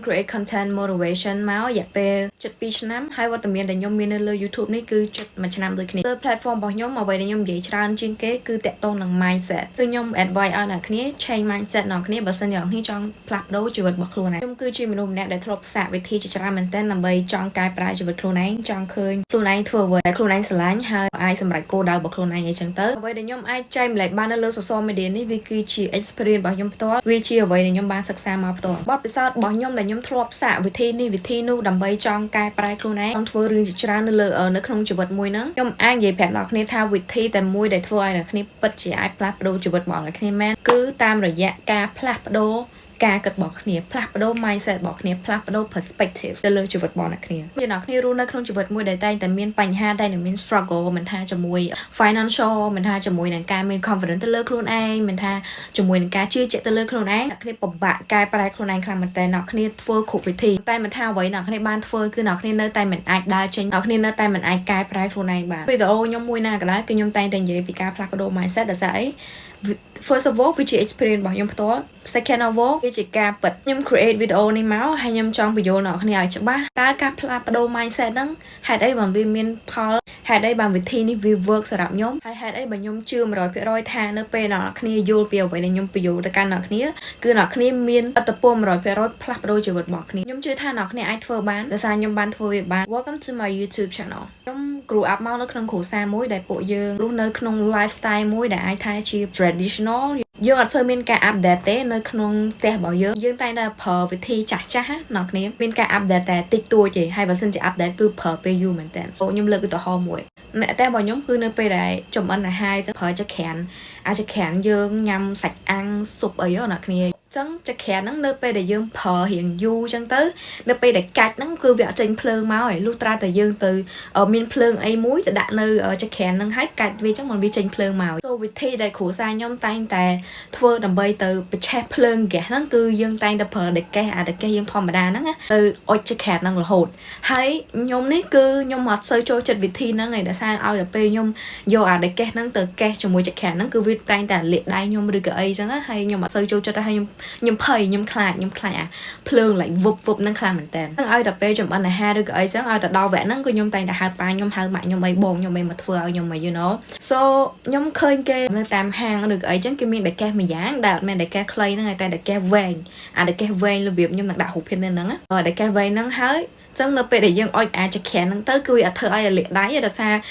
create content motivation មករយៈពេល7 ឆ្នាំហើយវត្តមានដែលខ្ញុំមាននៅលើ YouTube នេះគឺ1 ឆ្នាំដូចគ្នា platform របស់ខ្ញុំអ្វីដែលខ្ញុំនិយាយច្រើនជាងគេគឺតាក់ទងនឹង mindset គឺខ្ញុំ advice ឲ្យអ្នកគ្នា change mindset អ្នកគ្នាបើសិនជាអ្នកគ្នាចង់ផ្លាស់ប្ដូរជីវិតរបស់ខ្លួនឯងខ្ញុំគឺជាមនុស្សម្នាក់ដែលធ្លាប់សាកវិធីជាច្រើនមែនទែនដើម្បីចង់កែប្រែជីវិតខ្លួនឯងចង់ឃើញខ្លួនឯងធ្វើអ្វីដែលខ្លួនឯងស្រឡាញ់ហើយអាចសម្រេចគោលដៅរបស់ខ្លួនឯងអីចឹងទៅអ្វីដែលខ្ញុំអាចចែកម្លែកបាននៅលើ social media នេះវាគឺជា experience របស់ខ្ញុំផ្ទាល់វាជាអ្វីដែលខ្ញុំបានសិក្សាមកផ្ទាល់បទពិសោធន៍របស់ខ្ញុំដែលខ្ញុំធ្លាប់សាកវិធីនេះវិធីនោះដើម្បីចង់កែប្រែខ្លួនឯងចង់ធ្វើរឿងជាច្រើននៅក្នុងជីវិតមួយហ្នឹងខ្ញុំអាចនិយាយប្រាប់អ្នកគ្នាថាវិធីតែមួយដែលធ្វើឲ្យអ្នកគ្នាពិតជាអាចផ្លាស់ប្ដូរជីវិតរបស់អ្នកគ្នាមែនគឺតាមរយៈការផ្លាស់ប្ដូរការគិតរបស់គ្នាផ្លាស់ប្ដូរ mindset របស់គ្នាផ្លាស់ប្ដូរ perspective ទៅលើជីវិតរបស់អ្នកគ្នាជាអ្នកគ្នារស់នៅក្នុងជីវិតមួយដែលតែងតែមានបញ្ហាតែងតែមាន struggle មិនថាជាមួយ financial មិនថាជាមួយនឹងការមាន confidence ទៅលើខ្លួនឯងមិនថាជាមួយនឹងការជឿជាក់ទៅលើខ្លួនឯងអ្នកគ្នាពិបាកកែប្រែខ្លួនឯងខ្លាំងមែនតើអ្នកគ្នាធ្វើគ្រប់វិធីតែមិនថាអ្វីអ្នកគ្នាបានធ្វើគឺអ្នកគ្នានៅតែមិនអាចដើរចេញអ្នកគ្នានៅតែមិនអាចកែប្រែខ្លួនឯងបានវីដេអូខ្ញុំមួយណាក៏ដោយគឺខ្ញុំតែងតែនិយាយពីការផ្លាស់ប្ដូរ mindset ដែលស្អី first of all វាជា experience របស់ខ្ញុំផ្ទាល់ second of all វាជាការពិតខ្ញុំ create វីដេអូនេះមកហើយខ្ញុំចង់បញ្យល់អ្នកគ្នាឲ្យច្បាស់តើការផ្លាស់ប្ដូរ mindset ហ្នឹងហេតុអីបានវាមានផលហេតុអីបានវិធីនេះវា work សម្រាប់ខ្ញុំហើយហេតុអីបានខ្ញុំជឿ 100% ថានៅពេលអ្នកគ្នាយល់ពីអ្វីដែលខ្ញុំបញ្យល់ទៅកាន់អ្នកគ្នាគឺអ្នកគ្នាមានឥទ្ធិពល 100% ផ្លាស់ប្ដូរជីវិតរបស់គ្នាខ្ញុំជឿថាអ្នកគ្នាអាចធ្វើបានដោយសារខ្ញុំបានធ្វើវាបាន Welcome to my YouTube channel ខ្ញុំ grow up មកនៅក្នុងគ្រួសារមួយដែលពួកយើងរស់នៅក្នុង lifestyle មួយដែលអាចថាជា traditional យើងអត់សូវមានការ update ទេនៅក្នុងផ្ទះរបស់យើងតែងតែប្រើវិធីចាស់ណាអ្នកគ្នាមានការ update តែតិចតួចទេហើយបើសិនជា update គឺប្រើពេលយូរមែនតើខ្ញុំលើកឧទាហរណ៍មួយអ្នកតែរបស់ខ្ញុំគឺនៅពេលដែលចំអិនអាហារចឹងប្រើចក្រានអាចក្រានយើងញ៉ាំសាច់អាំងស៊ុបអីអ្នកគ្នាចឹងចក្រានហ្នឹងនៅពេលដែលយើងប្រើរៀងយូរចឹងទៅនៅពេលដែលកាច់ហ្នឹងគឺវាអត់ចេញភ្លើងមកឯងលុះត្រាតែយើងទៅមានភ្លើងអីមួយទៅដាក់នៅចក្រានហ្នឹងហើយកាច់វាចឹងមិនវាចេញភ្លើងមកសូវិធីដែលគ្រូសាខ្ញុំតែងតែធ្វើដើម្បីទៅបញ្ឆេះភ្លើងហ្គាសហ្នឹងគឺយើងតែងតែប្រើដេកេសអាដេកេសយើងធម្មតាហ្នឹងទៅអុជចក្រានហ្នឹងរហូតហើយខ្ញុំនេះគឺខ្ញុំអត់សូវចូលចិត្តវិធីហ្នឹងឯងដោយសារឲ្យតែពេលខ្ញុំយកអាដេកេសហ្នឹងទៅកេសជាមួយចក្រានហ្នឹងគឺវាតែងតែលាក់ដៃខ្ញុំឬក៏អីចឹងហើយខ្ញុំអត់សូវចូលចិត្តហើយខ្ញុំភ័យខ្ញុំខ្លាចអាភ្លើងlike វឹបហ្នឹងខ្លាំងមែនតើនឹងឲ្យតែពេលចំអិនអាហារឬក៏អីចឹងឲ្យតែដល់វគ្គហ្នឹងគឺខ្ញុំតែងតែហៅប៉ាខ្ញុំហៅម៉ាក់ខ្ញុំអីបងខ្ញុំអីមកធ្វើឲ្យខ្ញុំមក you know so ខ្ញុំឃើញគេនៅតាមហាងឬក៏អីចឹងគេមានដេកេសម្យ៉ាងដែលអត់មានដេកេខ្លីហ្នឹងតែដេកេវែងអាដេកេវែងរបៀបខ្ញុំនឹងដាក់រូបភាពនៅហ្នឹងដេកេវែងហ្នឹងហើយចឹងនៅពេលដែលយើងអុជអាចក្រានហ្នឹងទៅគឺវាអត់ធ្វើឲ្យលាក់ដៃទេដោយសារ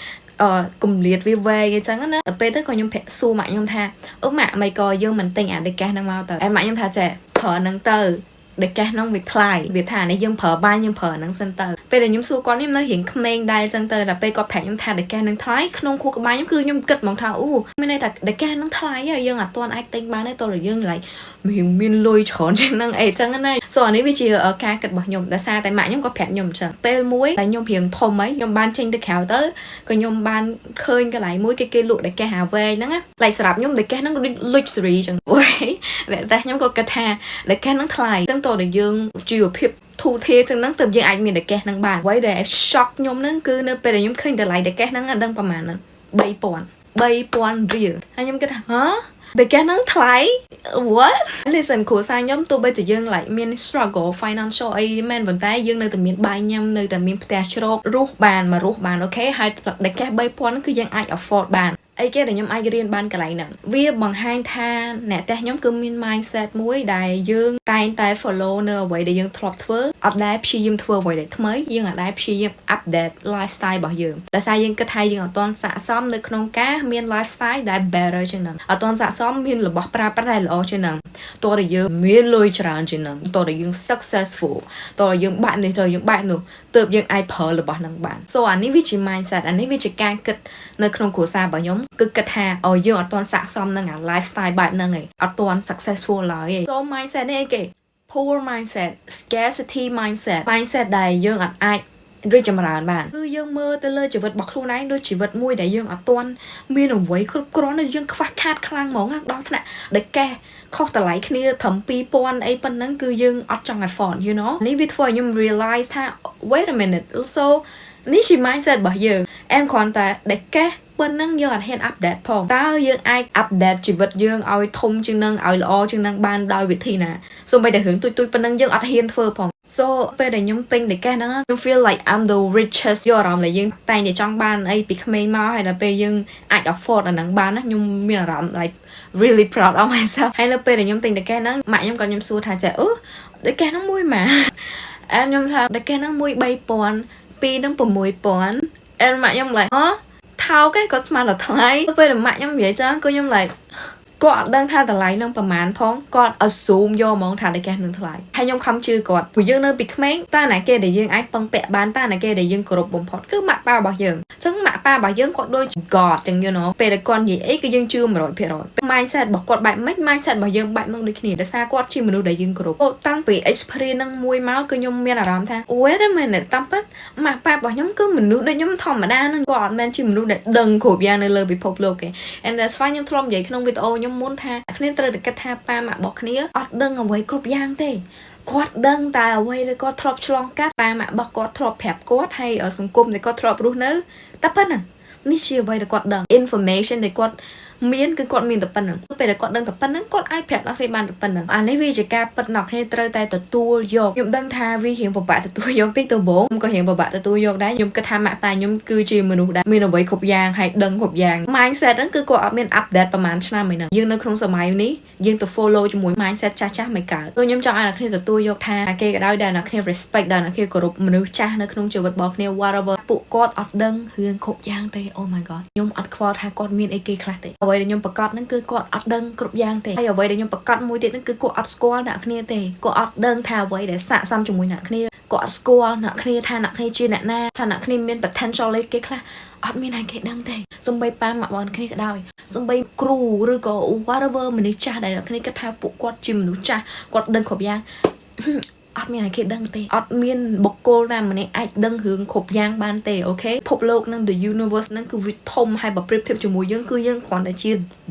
គម្លាតវាវែងអញ្ចឹងណាដល់ពេលទៅក៏ខ្ញុំសួរម៉ាក់ខ្ញុំថាអូម៉ាក់មិនក៏យើងមិនទិញអាដេកេសហ្នឹងមកទៅហើយម៉ាក់ខ្ញុំថាចេះប្រើហ្នឹងទៅដេកេសហ្នឹងវាថ្លៃវាថានេះយើងប្រើបានយើងប្រើហ្នឹងសិនទៅពេលដែលខ្ញុំសួរគាត់នេះនៅរៀងក្មេងដែរអញ្ចឹងទៅដល់ពេលគាត់ប្រាប់ខ្ញុំថាដេកេសហ្នឹងថ្លៃក្នុងខួរក្បាលខ្ញុំគឺខ្ញុំគិតហ្មងថាអូមានន័យថាដេកេសហ្នឹងថ្លៃហើយយើងអត់ទាន់អាចទិញបានទេតោះយើង like មានលុយច្រើនជាងហ្នឹងអីចឹងណាសូអានេះវាជាការគិតរបស់ខ្ញុំដោយសារតែម៉ាក់ខ្ញុំក៏ប្រាប់ខ្ញុំអញ្ចឹងពេលមួយតែខ្ញុំរៀងធំអីខ្ញុំបានចេញទៅក្រៅទៅក៏ខ្ញុំបានឃើញកន្លែងមួយគេលក់ដេកេសអាវែងហ្នឹងណា like សម្រាប់ខ្ញុំដេកេសហ្នឹងដូច luxury ចឹងតែខ្ញុំក៏គិតថាដេកេសហ្នឹងថ្លៃចឹងតោះតែយើងជីវភាពធូរធារចឹងហ្នឹងទើបយើងអាចមានដេកេសហ្នឹងបានអ្វីដែល shock ខ្ញុំហ្នឹងគឺនៅពេលដែលខ្ញុំឃើញតម្លៃដេកេសហ្នឹងអត់ដឹងប្រហែលហ្នឹង3000រៀលហើយខ្ញុំគិតថាហ៎ដេកេសហ្នឹងថ្លៃ what listen គ្រួសារខ្ញុំទោះបីជាយើង like មាន struggle financial អីមែនប៉ុន្តែយើងនៅតែមានបាយញ៉ាំនៅតែមានផ្ទះជ្រករស់បានអូខេហើយដេកេស3000គឺយើងអាច afford បានអីគេដែលខ្ញុំអាចរៀនបានកន្លែងហ្នឹងវាបង្ហាញថាអ្នកផ្ទះខ្ញុំគឺមាន mindset មួយដែលយើងតែងតែ follow នៅអ្វីដែលយើងធ្លាប់ធ្វើអត់ដែលព្យាយាមធ្វើអ្វីដែលថ្មីយើងអត់ដែលព្យាយាម update lifestyle របស់យើងតែសារយើងគិតថាយើងអត់ទាន់ស័ក្តិសមនៅក្នុងការមាន lifestyle ដែល better ជាងហ្នឹងអត់ទាន់ស័ក្តិសមមានរបស់ប្រើប្រាស់ដែលល្អជាងហ្នឹងតោះតែយើងមានលុយច្រើនជាងហ្នឹងតោះតែយើង successful តោះតែយើងបាក់នេះតោះយើងបាក់នោះទើបយើងអាចប្រើរបស់ហ្នឹងបាន so អានេះវាជា mindset អានេះវាជាការគិតនៅក្នុងគ្រួសាររបស់ខ្ញុំគឺគិតថាយើងអត់ទាន់ស័ក្តិសមនឹងអា lifestyle បែបហ្នឹងឯងអត់ទាន់ successful ឡើយឯង so mindset នេះអីគេ poor mindset scarcity mindset ដែលយើងអត់អាចរីកចម្រើនបានគឺយើងមើលទៅលើជីវិតរបស់ខ្លួនឯងដូចជីវិតមួយដែលយើងអត់ទាន់មានអ្វីគ្រប់គ្រាន់យើងខ្វះខាតខ្លាំងហ្មងដល់ថ្នាក់ដែលកេះខុសតម្លៃគ្នាត្រឹម2000អីប៉ុណ្ណឹងគឺយើងអត់ចង់ afford you know នេះវាធ្វើឲ្យខ្ញុំ realize ថា wait a minute also នេះជា mindset របស់យើងគ្រាន់តែដែលកេះប៉ុណ្ណឹងយើងអត់ហ៊ាន update ផងតើយើងអាច update ជីវិតយើងឲ្យធំជាងនឹងឲ្យល្អជាងនឹងបានដោយវិធីណាសូម្បីតែរឿងទួយប៉ុណ្ណឹងយើងអត់ហ៊ានធ្វើផង so ពេលដែលខ្ញុំទិញតែកេះហ្នឹងខ្ញុំ feel like I'm the richest យកអារម្មណ៍ដែលយើងតែងតែចង់បានអីពីក្មេងមកហើយដល់ពេលយើងអាច afford អាហ្នឹងបានណាខ្ញុំមានអារម្មណ៍ like really proud of myself ហើយនៅពេលដែលខ្ញុំទិញតែកេះហ្នឹងម៉ាក់ខ្ញុំក៏ខ្ញុំសួរថាចាតែកេះហ្នឹងមួយម៉ាអែខ្ញុំថាតែកេះហ្នឹងមួយ 3000 ពីរហ្នឹង 6000 and ម៉ាក់ខ្ញុំ like ថោកឯងគាត់ស្មានតែថ្លៃពេលដែលម៉ាក់ខ្ញុំនិយាយចឹងគឺខ្ញុំ like គាត់អត់ដឹងថាតម្លៃនឹងប្រហែលផងគាត់ assume យកហ្មងថាតែកេះនឹងថ្លៃហើយខ្ញុំខំជឿគាត់ព្រោះយើងនៅពីក្មេងតើណាគេដែលយើងអាចពឹងពាក់បានតើណាគេដែលយើងគោរពបំផុតគឺម៉ាក់ប៉ារបស់យើងអញ្ចឹងម៉ាក់ប៉ារបស់យើងគាត់ដូច God ចឹង you know ពេលដែលគាត់និយាយអីគឺយើងជឿ 100% mindset របស់គាត់បែបម៉េច mindset របស់យើងបែបនឹងដូចគ្នាដោយសារគាត់ជាមនុស្សដែលយើងគោរពតាំងពី experience នឹងមួយមកគឺខ្ញុំមានអារម្មណ៍ថា wait a minute តាមពិតម៉ាក់ប៉ារបស់ខ្ញុំគឺមនុស្សដូចខ្ញុំធម្មតានឹងគាត់អត់មែនជាមនុស្សដែលដឹងគ្រប់យ៉ាងនៅលើពិភពលោកទេ and that's why ខ្ញុំធ្លាប់និយាយក្នុងវីដេអូខ្ញុំមុនថាគ្នាត្រូវតែគិតថាប៉ាម៉ាក់របស់គ្នាអត់ដឹងអ្វីគ្រប់យ៉ាងទេគាត់ដឹងតែអ្វីដែលគាត់ធ្លាប់ឆ្លងកាត់ប៉ាម៉ាក់របស់គាត់ធ្លាប់ប្រាប់គាត់ហើយសង្គមដែលគាត់ធ្លាប់រស់នៅតែប៉ុណ្្នឹងនេះជាអ្វីដែលគាត់ដឹង information ដែលគាត់មានគឺគាត់មានតែប៉ុណ្្នឹងពេលដែលគាត់ដឹងតែប៉ុណ្្នឹងគាត់អាចប្រាប់អ្នកគ្នាបានតែប៉ុណ្្នឹងអានេះវាជាការពិតអ្នកគ្នាត្រូវតែទទួលយកខ្ញុំដឹងថាវារៀងពិបាកទទួលយកតិចទៅបងខ្ញុំក៏រៀងពិបាកទទួលយកដែរខ្ញុំគិតថាម៉ាក់ប៉ាខ្ញុំគឺជាមនុស្សដែលមានអ្វីគ្រប់យ៉ាងហើយដឹងគ្រប់យ៉ាង mindset ហ្នឹងគឺគាត់អត់មាន update ប្រហែលឆ្នាំឯហ្នឹងយើងនៅក្នុងសម័យនេះយើងទៅ follow ជាមួយ mindset ចាស់ៗមិនកើតគឺខ្ញុំចង់ឲ្យអ្នកគ្នាទទួលយកថាគេក៏ដោយដែលអ្នកគ្នា respect ដល់អ្នកគ្នាគោរពមនុស្សចាស់នៅក្នុងជីវិតរបស់គ្នា whatever ពួកគាត់អត់ដឹងរឿងគ្រប់យ៉ាងទេ oh my god ខ្ញុំអត់ខ្វល់ថាគាត់មានអីគេខ្លះទេអ្វីដែលខ្ញុំប្រកាសហ្នឹងគឺគាត់អត់ដឹងគ្រប់យ៉ាងទេហើយអ្វីដែលខ្ញុំប្រកាសមួយទៀតហ្នឹងគឺគាត់អត់ស្គាល់អ្នកគ្នាទេគាត់អត់ដឹងថាអ្វីដែលស័ក្តិសមជាមួយអ្នកគ្នាគាត់អត់ស្គាល់អ្នកគ្នាថាអ្នកគ្នាជាអ្នកណាថាអ្នកគ្នាមាន potential អីគេខ្លះអត់មានឲ្យគេដឹងទេសំបីប៉ាម៉ាក់បងគ្នាក៏ដោយសំបីគ្រូឬក៏ whatever មនុស្សចាស់ដែលអ្នកគ្នាគិតថាពួកគាត់ជាមនុស្សចាស់គាត់ដឹងគ្រប់យ៉ាងអត់មានឲ្យគេដឹងទេអត់មានបុគ្គលណាម្នាក់អាចដឹងរឿងគ្រប់យ៉ាងបានទេអូខេពិភពលោកនឹង the universe នឹងគឺវាធំហើយបើប្រៀបធៀបជាមួយយើងគឺយើងគ្រាន់តែជា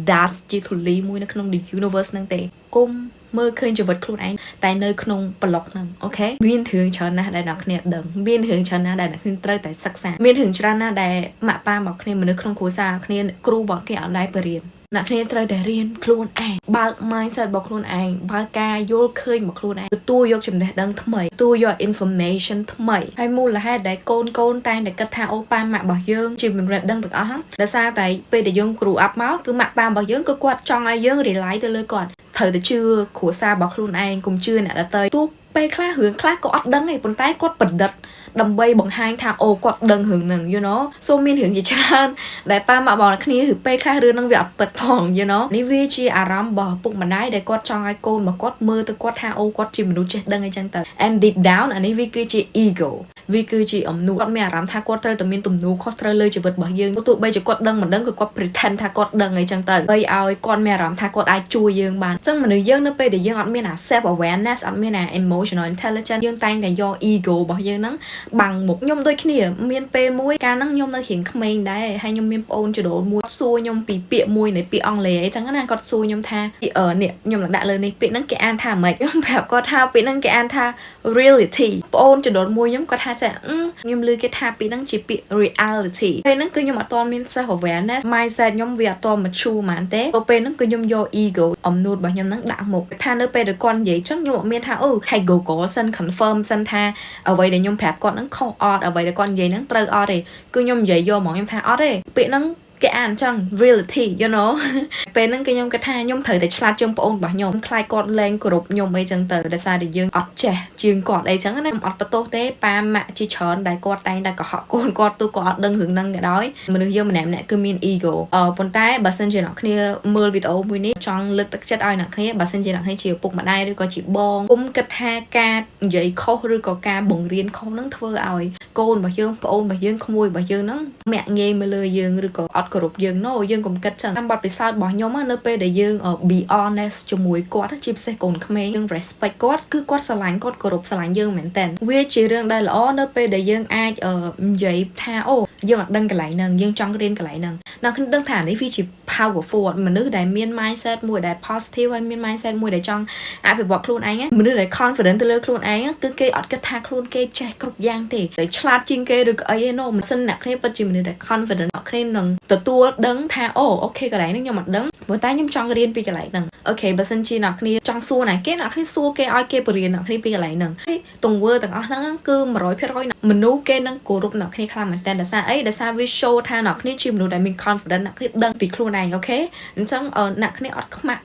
dust ជាធូលីមួយនៅក្នុង the universe នឹងទេគុំមើលឃើញជីវិតខ្លួនឯងតែនៅក្នុងប្លុកហ្នឹងអូខេមានរឿងច្រើនណាស់ដែលអ្នកគ្នាដឹងមានរឿងច្រើនណាស់ដែលអ្នកគ្នាត្រូវតែសិក្សាមានរឿងច្រើនណាស់ដែលម៉ាក់ប៉ារបស់គ្នាមនុស្សក្នុងគ្រួសារគ្នាគ្រូរបស់គេអត់ដែរបរៀនអ្នកគ្នាត្រូវតែរៀនខ្លួនឯងបើក mindset របស់ខ្លួនឯងបើកការយល់ឃើញរបស់ខ្លួនឯងទទួលយកចំណេះដឹងថ្មីទទួលយក information ថ្មីហើយមូលហេតុដែលកូនតែងតែគិតថាអូប៉ាម៉ាក់របស់យើងជាចំណេះដឹងទាំងអស់ហ្នឹងដោយសារតែពេលដែលយើង grow up មកគឺម៉ាក់ប៉ារបស់យើងគឺគាត់ចង់ឲ្យយើង rely ទៅលើគាត់ត្រូវតែជឿគ្រួសាររបស់ខ្លួនឯងកុំជឿអ្នកដទៃទោះពេលខ្លះរឿងខ្លះក៏អត់ដឹងទេប៉ុន្តែគាត់ប្រឌិតដើម្បីបង្ហាញថាអូគាត់ដឹងរឿងហ្នឹង you know សូមមានរឿងជាច្រើនដែលប៉ាម៉ាក់បងគ្នាឬពេលខ្លះរឿងហ្នឹងវាអត់ពិតផង you know នេះវាជាអារម្មណ៍របស់ពុកម្ដាយដែលគាត់ចង់ឲ្យកូនរបស់គាត់មើលទៅគាត់ថាអូគាត់ជាមនុស្សចេះដឹងអីចឹងទៅ and deep down អានេះវាគឺជា ego វាគឺជាអំនួតគាត់មានអារម្មណ៍ថាគាត់ត្រូវតែមានទំនួលខុសត្រូវលើជីវិតរបស់យើងទោះបីជាគាត់ដឹងមិនដឹងក៏គាត់ pretend ថាគាត់ដឹងអីចឹងទៅបីឲ្យគាត់មានអារម្មណ៍ថាគាត់អាចជួយយើងបានអញ្ចឹងមនុស្សយើងនៅពេលដែលយើងអត់មានអា self awareness អត់មានអា emotional intelligence យើងតែងតែយក ego របស់យើងហ្នឹងបាំងមុខខ្ញុំដូចគ្នាមានពេលមួយកាលហ្នឹងខ្ញុំនៅរៀងក្មេងដែរហើយខ្ញុំមានប្អូនចដូនមួយសួរខ្ញុំពីពាក្យមួយនៃពាក្យអង់គ្លេសអីចឹងណាគាត់សួរខ្ញុំថានេះខ្ញុំនឹងដាក់លើនេះពាក្យហ្នឹងគេអានថាម៉េចខ្ញុំប្រាប់គាត់ថាពាក្យហ្នឹងគេអានថា reality ប្អូនចដូនមួយខ្ញុំគាត់ថាចាខ្ញុំឮគេថាពាក្យហ្នឹងជាពាក្យ reality ពេលហ្នឹងគឺខ្ញុំអត់ទាន់មាន self awareness mindset ខ្ញុំវាអត់ទាន់ mature ហ្មងទេពេលហ្នឹងគឺខ្ញុំយក ego អំនួតរបស់ខ្ញុំហ្នឹងដាក់មុខថានៅពេលដែលគាត់និយាយចឹងខ្ញុំអត់មានថាហើយ Google សិន confirm សិនថាអ្វីដែលខ្ញុំប្រាប់គាត់ហ្នឹងខុសអត់អ្វីដែលគាត់និយាយហ្នឹងត្រូវអត់ទេគឺខ្ញុំនិយាយយកហ្មងខ្ញុំថាអត់ទេពាក្យហ្នឹងគេអានចឹង reality you know ពេលហ្នឹងគេខ្ញុំគិតថាខ្ញុំត្រូវតែឆ្លាតជាងប្អូនរបស់ខ្ញុំខ្លាចគាត់លែងគោរពខ្ញុំអីចឹងទៅដោយសារតែយើងអត់ចេះជាងគាត់អីចឹងណាខ្ញុំអត់បន្ទោសទេប៉ាម៉ាក់ជាច្រើនដែលគាត់តែងតែកុហកកូនគាត់ទូគាត់អត់ដឹងរឿងហ្នឹងក៏ដោយមនុស្សយើងម្នាក់ៗគឺមាន ego ប៉ុន្តែបើសិនជាអ្នកគ្នាមើលវីដេអូមួយនេះចង់លើកទឹកចិត្តឲ្យអ្នកគ្នាបើសិនជាអ្នកគ្នាជាឪពុកម្ដាយឬក៏ជាបងគុំគិតថាការនិយាយខុសឬក៏ការបង្រៀនខុសហ្នឹងធ្វើឲ្យកូនរបស់យើងប្អូនរបស់យើងក្មួយរបស់យើងហ្នឹងមាក់ងាយមកលើយើងឬក៏អត់គោរពយើង no យើងកុំគិតចឹងតាមបទពិសោធន៍របស់ខ្ញុំនៅពេលដែលយើង be honest ជាមួយគាត់ជាពិសេសកូនក្មេងយើង respect គាត់គឺគាត់ស្រឡាញ់គាត់គោរពស្រឡាញ់យើងមែនតើវាជារឿងដែលល្អនៅពេលដែលយើងអាចនិយាយថាអូយើងអត់ដឹងកន្លែងហ្នឹងយើងចង់រៀនកន្លែងហ្នឹងអ្នកខ្ញុំដឹងថានេះវាជា powerful មនុស្សដែលមាន mindset មួយដែល positive ហើយមាន mindset មួយដែលចង់អភិវឌ្ឍខ្លួនឯងមនុស្សដែល confident ទៅលើខ្លួនឯងគឺគេអត់គិតថាខ្លួនគេចេះគ្រប់យ៉ាងទេតែឆ្លាតជាងគេឬក៏អីឯណូមិនសិនអ្នកគ្នាពិតជាមនុស្សដែល confident អ្នកគ្នានឹងទទួលដឹងថាអូខេកន្លែងហ្នឹងខ្ញុំអត់ដឹង ប៉ុន្តែខ្ញុំចង់រៀនពីកន្លែងហ្នឹងអូខេបើសិនជាអ្នកគ្នាចង់សួរណាគេអ្នកគ្នាសួរគេឲ្យគេបរៀនអ្នកគ្នាពីកន្លែងហ្នឹងហើយទង្វើទាំងអស់ហ្នឹងគឺ100%មនុស្សគេនឹងគោរពអ្នកគ្នាខ្លាំងមែនតើដោយសារអីដោយសារវា show ថាអ្នកគ្នាជាមនុស្សដែលមាន confidence អ្នកគ្នាដឹងពីខ្លួនឯងអូខេអញ្ចឹងអ្នកគ្នាអត់ខ្មាស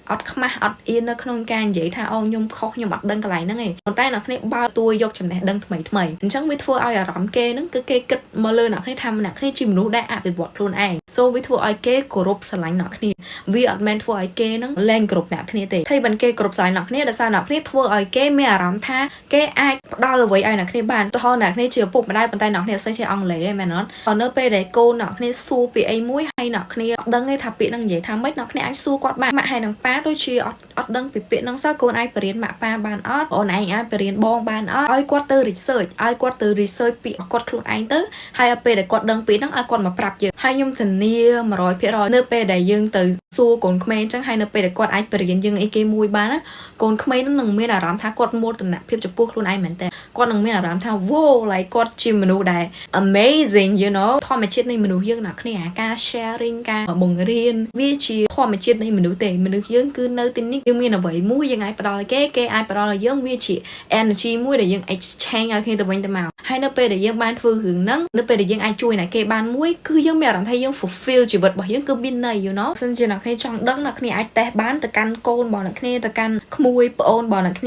់អត់អៀននៅក្នុងការនិយាយថាខ្ញុំខុសខ្ញុំអត់ដឹងកន្លែងហ្នឹងឯងប៉ុន្តែអ្នកគ្នាបើតួយកចំណេះដឹងថ្មីអញ្ចឹងវាធ្វើឲ្យអារម្មណ៍គេហ្នឹងគឺគេគិតមកលើអ្នកគ្នាថាអ្នកគ្នាជាមនុស្សដែលអភិវឌ្ឍខ្លួនឯង so វាធ្វើឲ្យគេគោរពស្រឡាញ់អ្នកគ្នាវាអត់មែនធ្វើឲ្យគេហ្នឹងលែងគោរពអ្នកគ្នាទេហើយបើគេគោរពស្រឡាញ់អ្នកគ្នាដោយសារអ្នកគ្នាធ្វើឲ្យគេមានអារម្មណ៍ថាគេអាចផ្ដល់អ្វីឲ្យអ្នកគ្នាបានទៅហៅអ្នកគ្នាជាឪពុកម្ដាយប៉ុន្តែអ្នកគ្នាអត់សូវចេះអង់គ្លេសទេមែនអត់នៅពេលដែលកូនអ្នកគ្នាសួរពីអីមួយហើយអ្នកគ្នាអត់ដឹងទេថាពាក្យហ្នឹងនិយាយថាម៉េចអ្នកគ្នាអាចសួរគាត់បានម៉ាក់ហើយនឹងប៉ាដូចជាអត់ដឹងពីពាក្យហ្នឹងសោះកូនអាចបរៀនម៉ាក់ប៉ាបានអត់អូនឯងអាចបរៀនបងបានអត់ឲ្យគាត់ទៅ research ឲ្យគាត់ទៅ research ពីគាត់ខ្លួនឯងទៅហើយដល់ពេលដែលគាត់ដឹងពីហ្នឹងឲ្យគាត់មកប្រាប់យើងហើយខ្ញុំធានា 100% នៅពេលដែលយើងទៅសួរកូនក្មេងអញ្ចឹងហើយនៅពេលដែលគាត់អាចបរៀនយើងអីគេមួយបានណាកូនក្មេងនឹងមានអារម្មណ៍ថាគាត់មោទនភាពចំពោះខ្លួនឯងមែនតើគាត់នឹងមានអារម្មណ៍ថា wow like គាត់ជាមនុស្សដែល amazing you know ធម្មជាតិនៃមនុស្សយើងអ្នកគ្នាការ sharing ការបង្រៀនវាជាធម្មជាតិនៃមនុស្សទេមនុស្សយើងគឺនៅទីនេះយើងមានអ្វីមួយយើងអាចផ្ដល់ឲ្យគេអាចផ្ដល់ឲ្យយើងវាជា energy មួយដែលយើង exchange ឲ្យគ្នាទៅវិញទៅមកហើយនៅពេលដែលយើងបានធ្វើរឿងហ្នឹងនៅពេលដែលយើងអាចជួយអ្នកគេបានមួយគឺយើងមានអារម្មណ៍ថាយើង fulfill ជីវិតរបស់យើងគឺមានន័យ you know សិនជាអ្នកគ្នាចង់ដឹងអ្នកគ្នាអាចតេស្តបានទៅកាន់កូនរបស់អ្នកគ្នាទៅកាន់ក្មួយប្អូនរបស់អ្នកគ្ន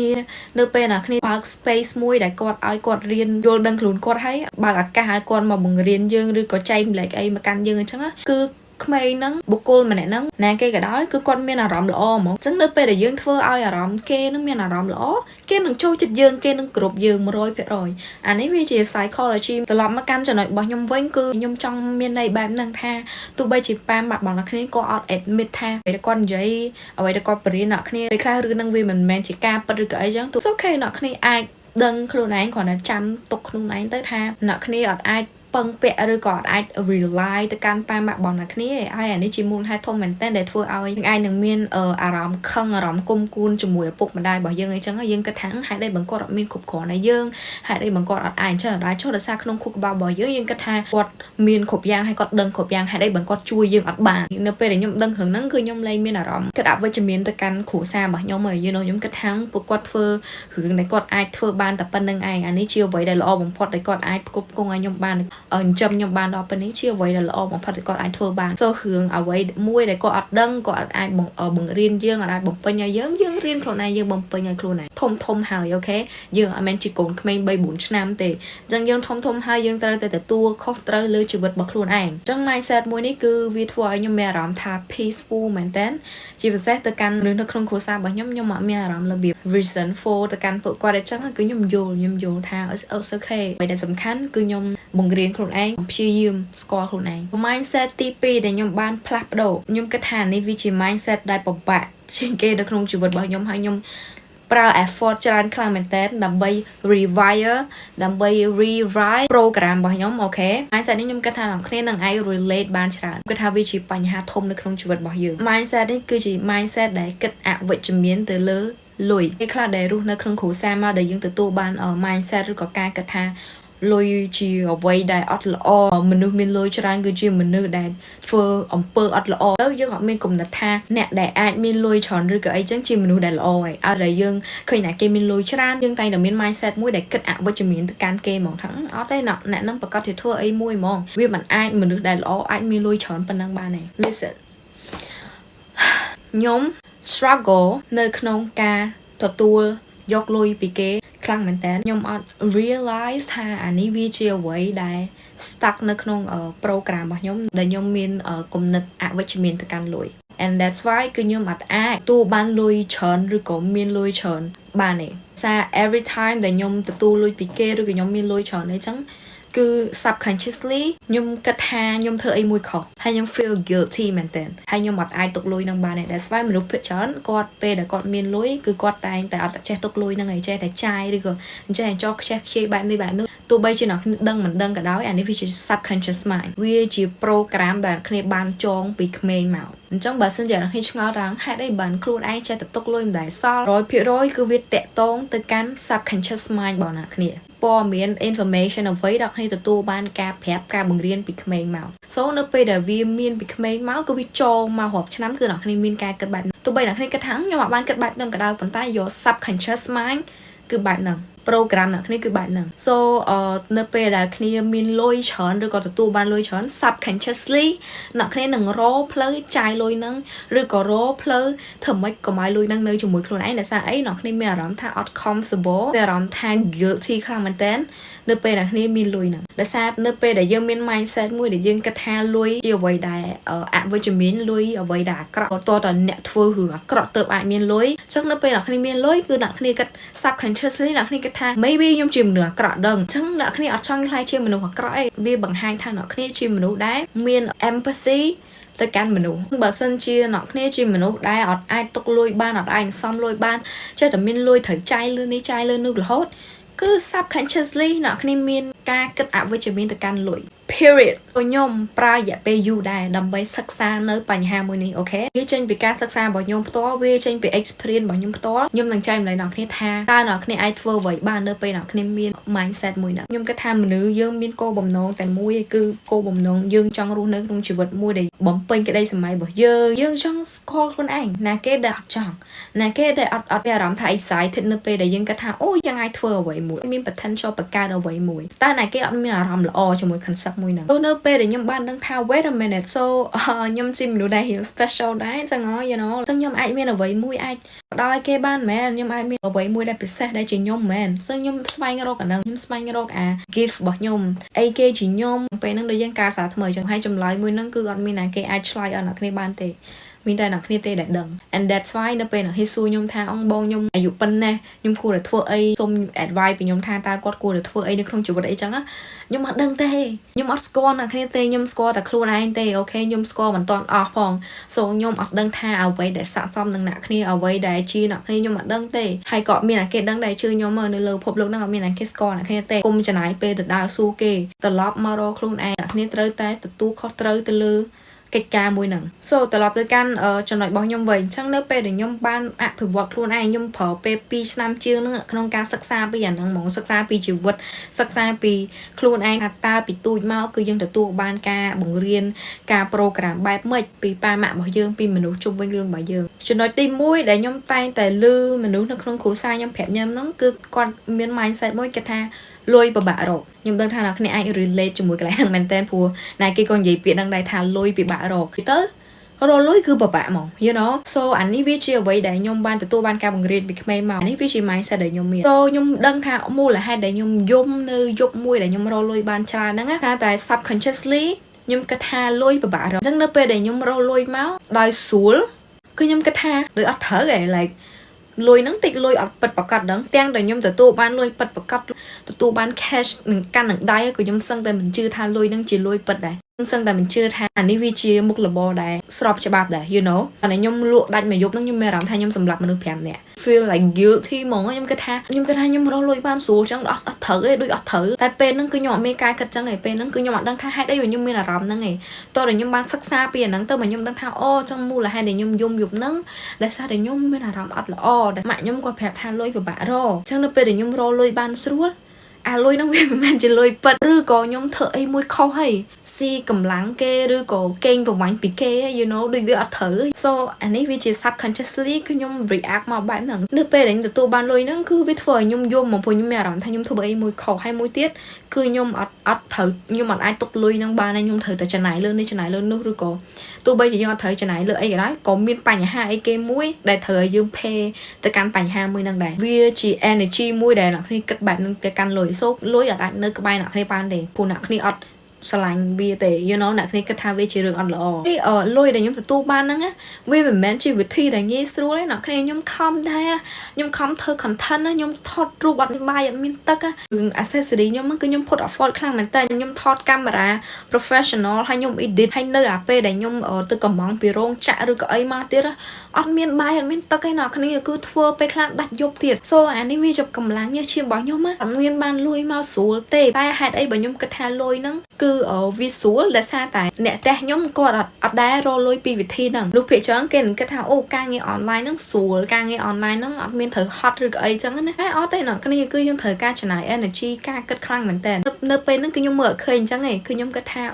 ានៅពេលអ្នកគ្នាបើក space មួយដែលគាត់ឲ្យគាត់រៀនយល់ដឹងខ្លួនគាត់ហើយបើកឱកាសឲ្យគាត់មកបង្រៀនយើងឬក៏ចែកម្លែកអីមកកាន់យើងអញ្ចឹងគឺក្មេងហ្នឹងបុគ្គលម្នាក់ហ្នឹងណាគេក៏ដោយគឺគាត់មានអារម្មណ៍ល្អហ្មងអញ្ចឹងនៅពេលដែលយើងធ្វើឲ្យអារម្មណ៍គេនឹងមានអារម្មណ៍ល្អគេនឹងចូលចិត្តយើងគេនឹងគ្រប់យើង 100% អានេះវាជា psychology ត្រឡប់មកកាន់ចំណុចរបស់ខ្ញុំវិញគឺខ្ញុំចង់មានន័យបែបហ្នឹងថាទោះបីជាប៉ាម៉ាក់បងអ្នកគ្នាក៏អត់ admit ថាពេលគាត់និយាយអ្វីដែលគាត់បរៀនអ្នកគ្នាពេលខ្លះរឿងហ្នឹងវាមិនមែនជាការពិតឬក៏អីចឹងទោះអូខេអ្នកគ្នាអាចដឹងខ្លួនឯងគ្រាន់តែចាំទុកខ្លួនឯងទៅថាអ្នកគ្នាអត់អាចពឹងពាក់ឬក៏អាច rely ទៅកាន់ប៉ាម៉ាក់បងអ្នកគ្នាហើយអានេះជាមូលហេតុធំមែនទែនដែលធ្វើឲ្យយើងអាចនឹងមានអារម្មណ៍ខឹងអារម្មណ៍គុំគួនជាមួយឪពុកម្ដាយរបស់យើងអីចឹងហើយយើងគិតថាហេតុអីបង្គាត់អត់មានគ្រប់គ្រាន់ឲ្យយើងហេតុអីបង្គាត់អត់អាចចុះដល់ចុះដោយសារក្នុងខួរក្បាលរបស់យើងគិតថាគាត់មានគ្រប់យ៉ាងហើយគាត់ដឹងគ្រប់យ៉ាងហេតុអីបង្គាត់ជួយយើងអត់បាននៅពេលដែលខ្ញុំដឹងរឿងហ្នឹងគឺខ្ញុំលែងមានអារម្មណ៍គិតអវិជ្ជមានទៅកាន់គ្រួសាររបស់ខ្ញុំហើយខ្ញុំគិតថាពួកគាត់ធ្វើរឿងដែលគាត់អាចធ្វើបានតែប៉ុណ្្នឹងឯងអានេះជាអ្វីដែលល្អបំផុតដែលគាត់អាចផ្គប់ផ្គង់ឲ្យខ្ញុំបានចិញ្ចឹមខ្ញុំបានដល់ពេលនេះជាអ្វីដែលល្អបំផុតដែលគាត់អាចធ្វើបានសូរឿងអ្វីមួយដែលគាត់អត់ដឹងគាត់អាចបង្រៀនយើងអាចបំពេញឲ្យយើងរៀនខ្លួនឯងយើងបំពេញឲ្យខ្លួនឯងធំហើយអូខេយើងអត់មែនជាកូនក្មេង 3-4 ឆ្នាំទេអញ្ចឹងយើងធំហើយយើងត្រូវតែទទួលខុសត្រូវលើជីវិតរបស់ខ្លួនឯងអញ្ចឹង mindset មួយនេះគឺវាធ្វើឲ្យខ្ញុំមានអារម្មណ៍ថា peaceful មែនតើជាពិសេសទៅកាន់នៅក្នុងគ្រួសាររបស់ខ្ញុំអត់មានអារម្មណ៍របៀប reason for ទៅកាន់ពួកគាត់អញ្ចឹងគឺខ្ញុំយល់ថា it's okay ហើយដែលសំខាន់គឺខ្ញុំបង្រៀនខ្លួនឯងព្យាយាមស្គាល់ខ្លួនឯង mindset ទី2ដែលខ្ញុំបានផ្លាស់ប្ដូរខ្ញុំគិតថានេះវាជា mindset ដែលពិបាកជាងគេនៅក្នុងជីវិតរបស់ខ្ញុំហើយខ្ញុំប្រើ effort ច្រើនខ្លាំងមែនតើដើម្បី rewire ដើម្បី rewrite program របស់ខ្ញុំអូខេ mindset នេះខ្ញុំគិតថាអ្នកគ្នានឹងអាច relate បានច្រើនគិតថាវាជាបញ្ហាធំនៅក្នុងជីវិតរបស់យើង mindset នេះគឺជា mindset ដែលគិតអវិជ្ជមានទៅលើលុយគេខ្លះដែលរស់នៅក្នុងគ្រួសារមកដែលយើងទទួលបាន mindset ឬក៏ការគិតថាលុយជាអ្វីដែលអត់ល្អមនុស្សមានលុយច្រើនគឺជាមនុស្សដែលធ្វើអំពើអត់ល្អទៅយើងអត់មានគំនិតថាអ្នកដែលអាចមានលុយច្រើនឬក៏អីចឹងជាមនុស្សដែលល្អហើយអត់ដែលយើងឃើញតែគេមានលុយច្រើនយើងតែងតែមាន mindset មួយដែលគិតអវិជ្ជមានទៅកាន់គេហ្មងថាអត់ទេអ្នកហ្នឹងប្រកាសជាធ្វើអីមួយហ្មងវាមិនអាចមនុស្សដែលល្អអាចមានលុយច្រើនប៉ុណ្ណឹងបានទេ Listen ខ្ញុំ struggle នៅក្នុងការទទួលយកលុយពីគេខ្លាំងមែនតើខ្ញុំអត់ realize ថាអានេះវាជាអ្វីដែល stuck នៅក្នុង program របស់ខ្ញុំដែលខ្ញុំមានគំនិតអវិជ្ជមានទៅកាន់លុយ and that's why គឺខ្ញុំអត់អាចទទួលបានលុយច្រើនឬក៏មានលុយច្រើនបានទេសារ every time ដែលខ្ញុំទទួលលុយពីគេឬក៏ខ្ញុំមានលុយច្រើនអីចឹងគឺ subconsciously ខ្ញុំគិតថាខ្ញុំធ្វើអីមួយខុសហើយខ្ញុំ feel guilty មែនតើហើយខ្ញុំអត់អាចទុកលុយនឹងបានទេ that's why មនុស្សភាគច្រើនគាត់ពេលដែលគាត់មានលុយគឺគាត់តែងតែអត់ចេះទុកលុយនឹងឯងចេះតែចាយឬក៏ចេះចោលខ្ជះខ្ជាយបែបនេះបែបនោះទោះបីជាអ្នកដឹងមិនដឹងក៏ដោយអានេះវាជា subconscious mind វាជា program ដែលគ្នាបានចងពីក្មេងមកអញ្ចឹងបើសិនជាអ្នកឆ្ងល់rằngហេតុអីបានខ្លួនឯងចេះតែទុកលុយមិនដែលសល់ 100% គឺវាតាក់ទងទៅកាន់ subconscious mind របស់អ្នកគ្នា ព័ត៌មាន information អ្វីដល់គ្នាទទួលបានការប្រាប់ការបង្រៀនពីក្មេងមក so នៅពេលដែលវាមានពីក្មេងមកគឺវាចូលមករាប់ឆ្នាំគឺអ្នកគ្នាមានការគិតបែបទោះបីអ្នកគ្នាគិតថាខ្ញុំអត់បានគិតបែបហ្នឹងក៏ដោយប៉ុន្តែ your subconscious mind គឺបែបហ្នឹង program អ្នកគ្នាគឺបែបហ្នឹង so នៅពេលដែលគ្នាមានលុយច្រើនឬក៏ទទួលបានលុយច្រើន subconsciously អ្នកគ្នានឹងរកផ្លូវចាយលុយហ្នឹងឬក៏រកផ្លូវធ្វើម៉េចកុំឲ្យលុយហ្នឹងនៅជាមួយខ្លួនឯងដោយសារអីអ្នកគ្នាមានអារម្មណ៍ថាអត់ comfortable មានអារម្មណ៍ថា guilty ខ្លាំងមែនតើនៅពេលដែលគ្នាមានលុយហ្នឹងដោយសារនៅពេលដែលយើងមាន mindset មួយដែលយើងគិតថាលុយជាអ្វីដែលអវិជ្ជមានលុយអ្វីដែលអាក្រក់តើតើអ្នកធ្វើរឿងអាក្រក់ទៅអាចមានលុយអញ្ចឹងនៅពេលអ្នកគ្នាមានលុយគឺអ្នកគ្នាគិត subconsciously អ្នកគ្នាគិតថា maybe ខ្ញុំជាមនុស្សអាក្រក់ដឹងអញ្ចឹងអ្នកគ្នាអត់ចង់ខ្លាចជាមនុស្សអាក្រក់អីវាបង្ហាញថាអ្នកគ្នាជាមនុស្សដែលមាន empathy ទៅកាន់មនុស្សបើសិនជាអ្នកគ្នាជាមនុស្សដែលអត់អាចទុកលុយបានអត់អាចសំលុយបានចេះតែមានលុយត្រូវចាយលើនេះចាយលើនោះរហូតគឺ subconsciously អ្នកគ្នាមានការគិតអវិជ្ជមានទៅកាន់លុយ period ខ្ញុំប្រើរយៈពេលយូរដែរដើម្បីសិក្សានៅបញ្ហាមួយនេះអូខេវាចេញពីការសិក្សារបស់ខ្ញុំផ្ទាល់វាចេញពី experience របស់ខ្ញុំផ្ទាល់ខ្ញុំនឹងចែករំលែកដល់អ្នកគ្នាថាតើអ្នកគ្នាអាចធ្វើអ្វីបាននៅពេលអ្នកគ្នាមាន mindset មួយហ្នឹងខ្ញុំគិតថាមនុស្សយើងមានគោលបំណងតែមួយគឺគោលបំណងយើងចង់រស់នៅក្នុងជីវិតមួយដែលបំពេញក្តីសម័យរបស់យើងចង់ស្គាល់ខ្លួនឯងណាគេដែលអត់ចង់ណាគេដែលអត់មានអារម្មណ៍ថា excited នៅពេលដែលយើងគិតថាអូយើងអាចធ្វើអ្វីមួយមាន potential បង្កើតអ្វីមួយតែណាគេអត់មានអារម្មណ៍ល្អជាមួយ concept មួយហ្នឹងនៅពេលដែលខ្ញុំបានដឹងថា wait a minute so ខ្ញុំជាមនុស្សដែល special ដែរអញ្ចឹងyou know អញ្ចឹងខ្ញុំអាចមានអ្វីមួយអាចផ្ដល់ឲ្យគេបានមែនខ្ញុំអាចមានអ្វីមួយដែលពិសេសដែលជាខ្ញុំមែនអញ្ចឹងខ្ញុំស្វែងរកអាហ្នឹងខ្ញុំស្វែងរកអា gift របស់ខ្ញុំអីគេជាខ្ញុំពេលហ្នឹងដូចយើងការសាថ្មីអញ្ចឹងហើយចម្លើយមួយហ្នឹងគឺអត់មានណាគេអាចឆ្លើយឲ្យអ្នកគ្នាបានទេមានតែអ្នកគ្នាទេដែលដឹង and that's why នៅពេលអ្នកហ៊ីសួរខ្ញុំថាអងបងខ្ញុំអាយុប៉ុណ្ណេះខ្ញុំគួរតែធ្វើអីសូម advice ពីខ្ញុំថាតើគាត់គួរតែធ្វើអីនៅក្នុងជីវិតអីចឹងខ្ញុំអត់ដឹងទេខ្ញុំអត់ស្គាល់អ្នកគ្នាទេខ្ញុំស្គាល់តែខ្លួនឯងទេអូខេខ្ញុំស្គាល់មិនតាន់អស់ផង so ខ្ញុំអត់ដឹងថាអ្វីដែលស័ក្តិសមនឹងអ្នកគ្នាអ្វីដែលជាអ្នកគ្នាខ្ញុំអត់ដឹងទេហើយក៏មានអ្នកគេដឹងដែរជឿខ្ញុំនៅលើពិភពលោកហ្នឹងអត់មានអ្នកគេស្គាល់អ្នកគ្នាទេគុំចំណាយពេលទៅដើរសួរគេត្រឡប់មករកខ្លួនឯងអ្នកគ្នាត្រូវតែទទួលខុសត្រូវទៅលើកិច្ចការមួយហ្នឹង so ត្រឡប់ទៅកាន់ចំណុចរបស់ខ្ញុំវិញអញ្ចឹងនៅពេលដែលខ្ញុំបានអភិវឌ្ឍខ្លួនឯងខ្ញុំប្រើពេល2ឆ្នាំជាងហ្នឹងក្នុងការសិក្សាពីអាហ្នឹងហ្មងសិក្សាពីជីវិតសិក្សាពីខ្លួនឯងថាតើពីទូចមកគឺយើងទទួលបានការបង្រៀនការ program បែបម៉េចពីប៉ាម៉ាក់របស់យើងពីមនុស្សជុំវិញខ្លួនរបស់យើងចំណុចទី1ដែលខ្ញុំតែងតែលើមនុស្សនៅក្នុងគ្រួសារខ្ញុំប្រាប់ខ្ញុំហ្នឹងគឺគាត់មាន mindset មួយគេថាលុយពិបាករកខ្ញុំដឹងថាអ្នកគ្នាអាច relate ជាមួយកន្លែងហ្នឹងមែនតើព្រោះណែគេក៏និយាយពាក្យហ្នឹងដែរថាលុយពិបាករកទៅរកលុយគឺពិបាកហ្មង you know so អានេះវាជាអ្វីដែលខ្ញុំបានទទួលបានការបង្រៀនពីក្មេងមកនេះវាជា mindset ដែលខ្ញុំមាន so ខ្ញុំដឹងថាមូលហេតុដែលខ្ញុំយំនៅយប់មួយដែលខ្ញុំរកលុយបានច្រើនហ្នឹងថាតែ subconsciously ខ្ញុំគិតថាលុយពិបាករកអញ្ចឹងនៅពេលដែលខ្ញុំរកលុយមកដោយស្រួលគឺខ្ញុំគិតថាដូចអត់ត្រូវឯង likeលុយហ្នឹងតិចលុយអត់ពិតប្រកបហ្នឹងទាំងតែខ្ញុំទទួលបានលុយពិតប្រកបទទួលបាន cash នឹងកាន់នឹងដៃក៏ខ្ញុំសឹងតែមិនជឿថាលុយហ្នឹងជាលុយពិតដែរខ្ញុំសឹងតែមិនជឿថាអានេះវាជាមុខរបរដែលស្របច្បាប់ដែរ you know តែខ្ញុំលក់ដាច់មួយយប់ហ្នឹងខ្ញុំមានអារម្មណ៍ថាខ្ញុំសម្លាប់មនុស្ស5នាក់ feel like guilty ហ្មងខ្ញុំគិតថាខ្ញុំរកលុយបានស្រួលចឹងអត់ត្រូវទេដូចអត់ត្រូវតែពេលហ្នឹងគឺខ្ញុំអត់មានការគិតចឹងទេពេលហ្នឹងគឺខ្ញុំអត់ដឹងថាហេតុអីខ្ញុំមានអារម្មណ៍ហ្នឹងទេតោះតែខ្ញុំបានសិក្សាពីអាហ្នឹងទៅមកខ្ញុំដឹងថាអូចឹងមូលហេតុដែលខ្ញុំយំយប់ហ្នឹងដោយសារតែខ្ញុំមានអារម្មណ៍អត់ល្អតែម៉ាក់ខ្ញុំគាត់ប្រាប់ថាលុយពិបាករកចឹងនៅពេលដែលខ្ញុំរកលុយបានស្រួលអាលុយហ្នឹងវាមិនមែនជាលុយពិតឬក៏ខ្ញុំធ្វើអីមួយខុសហើយស៊ីកម្លាំងគេឬក៏កេងប្រវាញ់ពីគេ you know ដូចវាអត់ត្រូវ so អានេះវាជា subconsciously គឺខ្ញុំ react មកបែបហ្នឹងនៅពេលដែលទទួលបានលុយហ្នឹងគឺវាធ្វើឲ្យខ្ញុំយំមកព្រោះខ្ញុំមានអារម្មណ៍ថាខ្ញុំធ្វើអីមួយខុសហើយមួយទៀតគឺខ្ញុំអត់ត្រូវខ្ញុំអត់អាចទុកលុយហ្នឹងបានហើយខ្ញុំត្រូវតែចំណាយលើនេះចំណាយលើនោះឬក៏ទោះបីជាយើងអត់ត្រូវចំណាយលើអីក៏ដោយក៏មានបញ្ហាអីគេមួយដែលត្រូវឲ្យយើង pay ទៅកាន់បញ្ហាមួយហ្នឹងដែរវាជា energy មួយដែលអ្នកគ្នាគិតបែបហ្នឹងទៅកាន់លុយso លុយអាចនៅក្បែរអ្នកគ្នាបានទេព្រោះអ្នកគ្នាអត់ស្រឡាញ់វាទេ you know អ្នកគ្នាគិតថាវាជារឿងអត់ល្អទីលុយដែលខ្ញុំទទួលបានហ្នឹងវាមិនមែនជាវិធីដែលងាយស្រួលទេអ្នកគ្នាខ្ញុំខំដែរខ្ញុំខំធ្វើ content ណាខ្ញុំថតរូបអត់មានបាយអត់មានទឹករឿង accessory ខ្ញុំគឺខ្ញុំ put effort ខ្លាំងមែនតើខ្ញុំថតកាមេរ៉ា professional ហើយខ្ញុំ edit ហើយនៅអាពេលដែលខ្ញុំទៅកំងពីរោងចក្រឬក៏អីមកទៀតអត់មានបាយអត់មានទឹកទេអ្នកគ្នាគឺធ្វើពេលខ្លះដាច់យប់ទៀត so អានេះវាជាកម្លាំងញើសឈាមរបស់ខ្ញុំអត់មានបានលុយមកស្រួលទេតែហេតុអីបើខ្ញុំគិតថាលុយហ្នឹង cứ ở visual là sao tại nè ta nhóm có ở đá rồi lôi pi vị thi nè lúc phía trước cái cái thằng ô ca nghe online nó sủa ca nghe online nó ở miền thời hot rồi cái chẳng á ở đây nè cái này cứ những thời ca trở lại energy ca cất khăn mình tên nơi bên nó cứ nhóm mở khơi chẳng này cứ nhóm cái thằng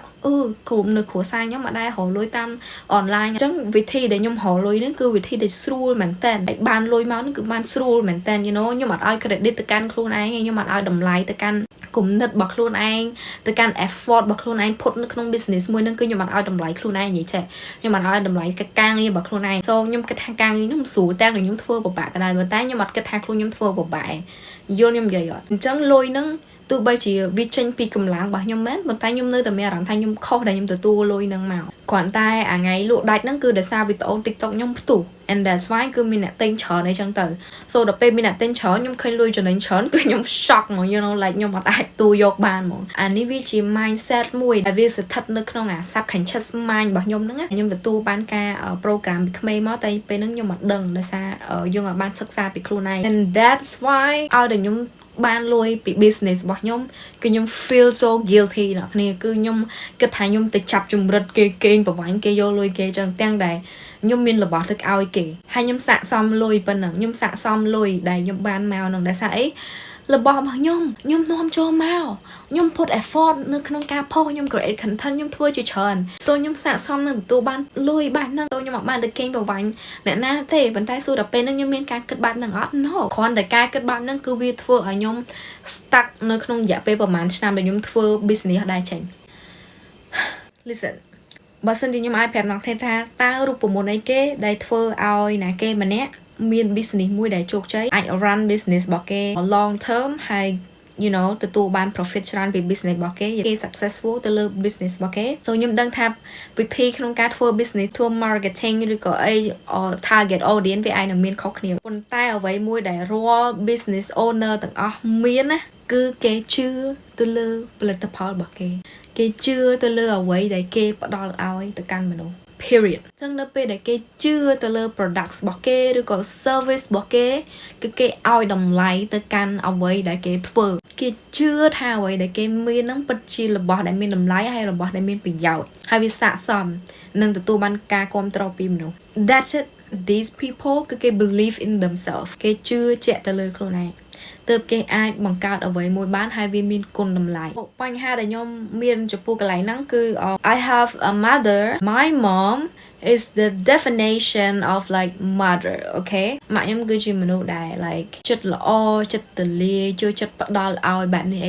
cùng được khổ sai nhóm ở đây họ lôi tam online chẳng vị thi để nhóm họ lôi nó cứ vị thi để sưu mình tên ban lôi máu nó cứ ban sưu mình tên you know nhưng mà ai cái để từ can luôn anh nhưng mà ai đầm lại từ can cùng nứt bạc luôn anh từ can effort bạc luôn anh put nó không business mới nó cứ nhưng mà ai đầm lại luôn anh vậy chứ nhưng mà ai đầm lại cái can như bạc luôn anh so nhưng cái thang can như nó sủi tan được những thưa bạc bạc cái này mà tay nhưng mà cái thang luôn những thưa bạc bạc vô nhưng vậy rồi chẳng lôi nó tụi bây chỉ vi tranh pi cầm láng bảo nhom mét một tay nhom nơi tầm mẹ làm thay nhom khâu để nhom từ tu lôi nâng màu còn tay ngày lụa đạch nó cứ để sao vì tổ tiktok nhom tủ and that's why cứ mình tên chở này chẳng từ so đợt bên mình tên chở nhom khơi lôi cho nên chở cứ nhom shock mà you know like nhom mặt đại tu dọc bàn mà anh ấy vì chỉ mindset mùi tại vì sự thật nó không sắp cảnh chất mind bảo nhom nữa nhom từ tu ban ca ở program bị khmei máu tay bên nó nhom mặt đằng là sao ở dương ở ban sắc xa bị kêu này and that's why ở đây nhom ban lôi bị business bỏ nhom cứ nhom feel so guilty nè này cứ nhom cái thằng nhom tự chập chùm rật kê và vánh kê vô lôi kê trong tiếng đài nhom miên là bỏ thức ao kê hay nhom xạ xong lôi bên nè nhom xạ xong lôi đài nhom ban màu nè đã sao ấy là bỏ mà nhom nom cho màu nhom put effort nước không ca po nhom create content nhom thua chỉ chờn so nhom xạ xong nè tụ ban lôi ban nè tôi nhom mặc ban được kê và vánh nè na thế vẫn tay xu đập bên nhom miên ca kết ban nè ngót no còn đại ca kết ban nè cứ vi thua ở nhom stuck nơi không giả paper man năm để nhom thua business đai chỉnh listen bà xin thì nhom iPad nọc thế tha ta rụp một này kê đại thua ao nè kê mà nè miên business mui đại chục cháy anh run business bảo kê long term hay you know từ tu ban professional về business bảo kê successful từ lơ business bảo kê so nhom đăng tháp việc thi không cá thua business thua marketing rồi có ai target audience về ai là miên khó nhiều còn tay ở vậy mui đại raw business owner tầng miên á cứ kê chưa từ lơ platform bảo kê chưa từ lơ ở vậy đại kê bắt đầu ao từ căn mà đâu period chẳng nó về để cái chưa từ lơ products bỏ kê rồi có service bỏ kê cái ao đồng lại từ căn ở vậy để cái phở cái chưa thao vậy để cái miên nó bất chi là bỏ để miên đồng lái hay là bỏ để miên bị giàu hay bị xả xòm nên từ tu ban ca com trao pin nữa that's it these people cái believe in themselves cái chưa chạy từ lơ câu này từ cái ai bằng cao ở với môi bán hai viên miên cùng nằm lại quanh hai đại nhom miên chụp cái lại nắng cứ I have a mother my mom is the definition of like mother okay mà nhom cứ chỉ mình đại like chất là chất từ lia cho chất bắt đầu ao bạn này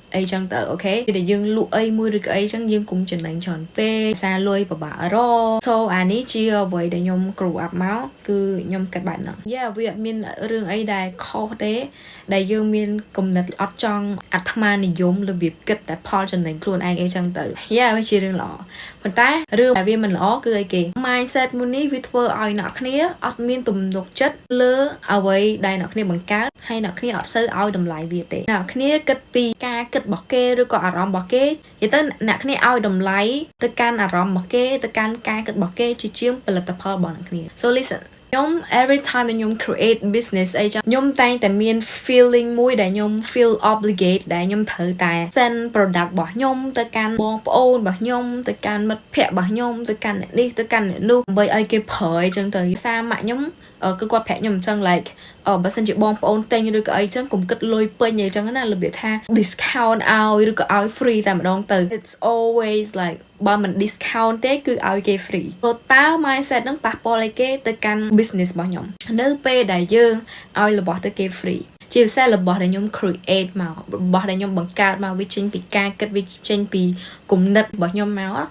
ai chẳng tự ok để dương lụa ai mua được ai chẳng dương cũng trở nên tròn p xa lôi và bà ro so anh ấy chia với để nhom crew up máu cứ nhom các bạn nè yeah việc miên rương ấy đài khó thế đại dương miên cùng nật ọt trong atma này giống là việc kết tại Paul trở nên luôn anh ấy chẳng tự yeah với chia rương lọ phần tay rương đại viên mình lọ cứ ai kì mindset muốn ní với thưa ai nọ kia ọt miên tùm độc chất lơ ở với đài nọ kia bằng cá hay nọ kia ọt sơ ai đầm lại việc tệ nọ kia kết pi ca kết bỏ kê rồi có arm bỏ kê vậy tới nãy này ao đồng lấy tới can arm bỏ kê tới can ca kết bỏ kê chỉ chiếm là tập hợp bọn này so listen nhóm every time nhóm create business ấy cho nhóm tay tại miền feeling mũi để nhóm feel obligate để nhóm thử tài send product bỏ nhóm tới can bon ôn bỏ nhóm tới can mất phe bỏ nhóm tới can đi tới can nu bởi ai kêu phơi chẳng tới xa mại nhóm ở cơ quan phe nhóm chẳng like bà xin chị bon ôn tên rồi cái chẳng cùng kết lôi bên như chẳng là biệt tha discount out rồi cái out free tại mà đón từ it's always like ba mình discount thế cứ out cái free rồi tao mindset nó bạc bỏ lại cái tới can business bỏ nhóm nếu pe đại dương out là bỏ tới cái free chỉ sẽ là bỏ để nhóm create mà bỏ để nhóm bằng card mà với tranh bị ca kết với tranh bị cùng nứt bỏ nhóm máu á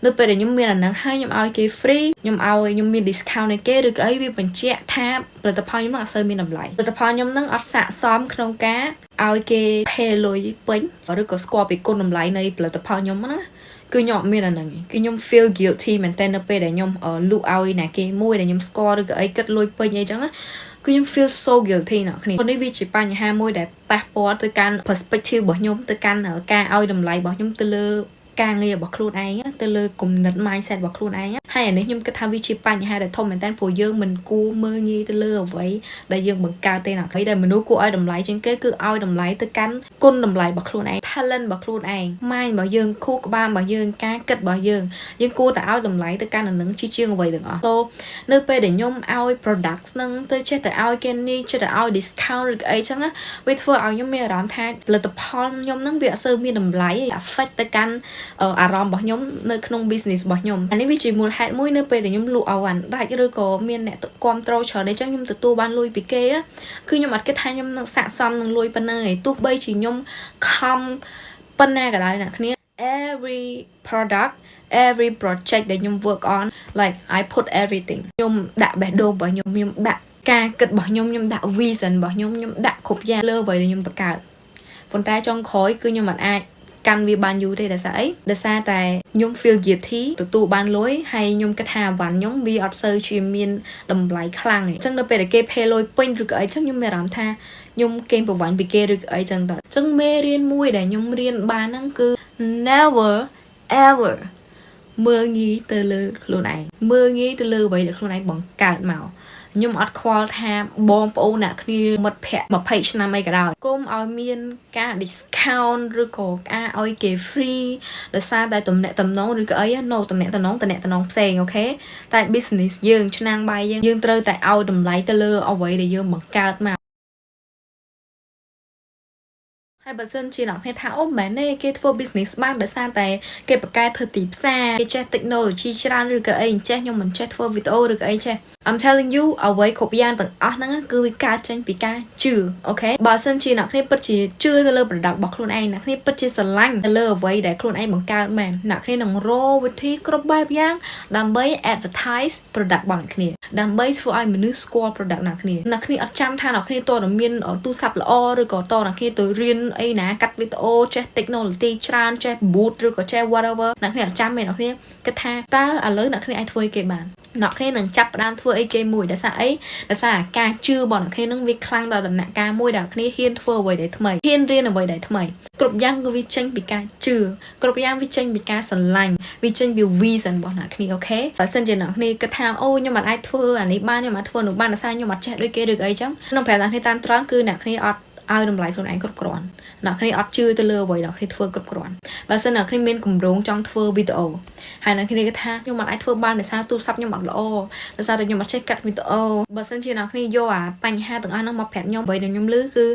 nếu bây giờ nhóm miền là nắng hay nhóm ao cái free nhóm ao nhóm miền discount này cái được ấy vì mình che tháp rồi tập hoa nhóm nó sơ miền làm lại rồi tập hoa nhóm nó ở xạ xóm không cá ao cái phe lôi bánh và được có score bị côn làm lại này rồi tập hoa nhóm nó cứ nhọm miền là nắng cứ nhóm feel guilty mình tên bây giờ nhóm ở lụ ao này cái môi để nhóm score được ấy kết lôi bánh như chẳng á cứ nhóm feel so guilty nào còn đây vì chỉ ba nhà hai môi để passport từ can perspective bỏ nhóm từ can ở ca ao làm lại bỏ nhóm từ lơ ការងាររបស់ខ្លួនឯងទៅលើគំនិត mindset របស់ខ្លួនឯងហើយអានេះខ្ញុំគិតថាវាជាបញ្ហាដែលធំមែនតើព្រោះយើងមិនគួរមើលងាយទៅលើអ្វីដែលយើងបង្កើតទេណាអ្វីដែលមនុស្សគួរឲ្យតម្លៃជាងគេគឺឲ្យតម្លៃទៅកាន់គុណតម្លៃរបស់ខ្លួនឯង talent របស់ខ្លួនឯង mind របស់យើងខួរក្បាលរបស់យើងការគិតរបស់យើងគួរតែឲ្យតម្លៃទៅកាន់នឹងជាងអ្វីទាំងអស់ so នៅពេលដែលខ្ញុំឲ្យ products នឹងទៅចេះតែឲ្យគេនេះចេះតែឲ្យ discount ឬអីចឹងវាធ្វើឲ្យខ្ញុំមានអារម្មណ៍ថាផលិតផលខ្ញុំនឹងវាអត់សូវមានតម្លៃ affect ទៅកាន់អារម្មណ៍របស់ខ្ញុំនៅក្នុង business របស់ខ្ញុំអានេះវាជាមូលហេតុមួយនៅពេលដែលខ្ញុំលក់អវ៉ាន់ដាច់ឬក៏មានអ្នកគ្រប់ត្រូលច្រើនអញ្ចឹងខ្ញុំទទួលបានលុយពីគេគឺខ្ញុំអត់គិតថាខ្ញុំនឹងស័ក្តិសមនឹងលុយប៉ុណ្ណឹងឯងទោះបីជាខ្ញុំខំប៉ុណ្ណាក៏ដោយអ្នកគ្នា every product every project ដែលខ្ញុំ work on like I put everything ខ្ញុំដាក់បេះដូងរបស់ខ្ញុំដាក់ការគិតរបស់ខ្ញុំដាក់ vision របស់ខ្ញុំដាក់គ្រប់យ៉ាងលើអ្វីដែលខ្ញុំបង្កើតប៉ុន្តែចុងក្រោយគឺខ្ញុំមិនអាចកាន់វាបានយូរទេដោយសារអីដោយសារតែខ្ញុំ feel guilty ទទួលបានលុយហើយខ្ញុំគិតថាវ៉ាន់ខ្ញុំវាអត់សូវជាមានតម្លៃខ្លាំងទេអញ្ចឹងនៅពេលដែលគេ pay លុយពេញឬក៏អីចឹងខ្ញុំមានអារម្មណ៍ថាខ្ញុំកេងប្រវ័ញ្ចពីគេឬក៏អីចឹងទៅអញ្ចឹងមេរៀនមួយដែលខ្ញុំរៀនបានហ្នឹងគឺ never ever មើលងាយទៅលើខ្លួនឯងមើលងាយទៅលើអ្វីដែលខ្លួនឯងបង្កើតមកខ្ញុំអត់ខ្វល់ថាបងប្អូនអ្នកគ្នាមិត្តភ័ក្តិ20ឆ្នាំអីក៏ដោយកុំឲ្យមានការ discount ឬក៏ការឲ្យគេ free ដោយសារតែតំណែងតំណងឬក៏អី no តំណែងតំណងផ្សេងអូខេតែ business យើងឆ្នាំងបាយយើងត្រូវតែឲ្យតម្លៃទៅលើអ្វីដែលយើងបង្កើតមកហើយបើសិនជាអ្នកគ្នាថាអូមែនទេគេធ្វើ business បានដោយសារតែគេបកកែធ្វើទីផ្សារគេចេះ technology ច្រើនឬក៏អីចេះខ្ញុំមិនចេះធ្វើវីដេអូឬក៏អីចេះ I'm telling you អ្វីគ្រប់យ៉ាងទាំងអស់ហ្នឹងគឺវាកើតចេញពីការជឿអូខេបើសិនជាអ្នកគ្នាពិតជាជឿទៅលើ product របស់ខ្លួនឯងអ្នកគ្នាពិតជាស្រឡាញ់ទៅលើអ្វីដែលខ្លួនឯងបង្កើតមែនអ្នកគ្នានឹងរកវិធីគ្រប់បែបយ៉ាងដើម្បី advertise product របស់អ្នកគ្នាដើម្បីធ្វើឲ្យមនុស្សស្គាល់ product អ្នកគ្នាអត់ចាំថាអ្នកគ្នាតើមានទូរស័ព្ទល្អឬក៏តើអ្នកគ្នាទៅរៀនអីណាកាត់វីដេអូចេះ technology ច្រើនចេះ boot ឬក៏ចេះ whatever អ្នកគ្នាអត់ចាំទេអ្នកគ្នាគិតថាតើឥឡូវអ្នកគ្នាអាចធ្វើអីគេបានអ្នកគ្នានឹងចាប់ផ្ដើមធ្វើអីគេមួយដោយសារអីដោយសារការជឿរបស់អ្នកគ្នានឹងវាខ្លាំងដល់ដំណាក់កាលមួយដែលអ្នកគ្នាហ៊ានធ្វើអ្វីដែលថ្មីហ៊ានរៀនអ្វីដែលថ្មីគ្រប់យ៉ាងគឺវាចេញពីការជឿគ្រប់យ៉ាងវាចេញពីការស្រឡាញ់វាចេញពី vision របស់អ្នកគ្នាអូខេបើសិនជាអ្នកគ្នាគិតថាអូខ្ញុំមិនអាចធ្វើអានេះបានខ្ញុំអាចធ្វើនោះបានដោយសារខ្ញុំអត់ចេះដូចគេឬអីចឹងក្នុងប្រាប់អ្នកគ្នាតាមត្រង់គឺអ្នកគ្នាអត់ឲ្យតម្លៃខ្លួនឯងគ្រប់គ្រាន់អ្នកគ្នាអត់ជឿទៅលើអ្វីអ្នកគ្នាធ្វើគ្រប់គ្រាន់បើសិនអ្នកគ្នាមានគម្រោងចង់ធ្វើវីដេអូហើយអ្នកគ្នាគិតថាខ្ញុំមិនអាចធ្វើបានដោយសារទូរស័ព្ទខ្ញុំអត់ល្អដោយសារតែខ្ញុំអត់ចេះកាត់វីដេអូបើសិនជាអ្នកគ្នាយកអាបញ្ហាទាំងអស់ហ្នឹងមកប្រាប់ខ្ញុំអ្វីដែលខ្ញុំឮគឺ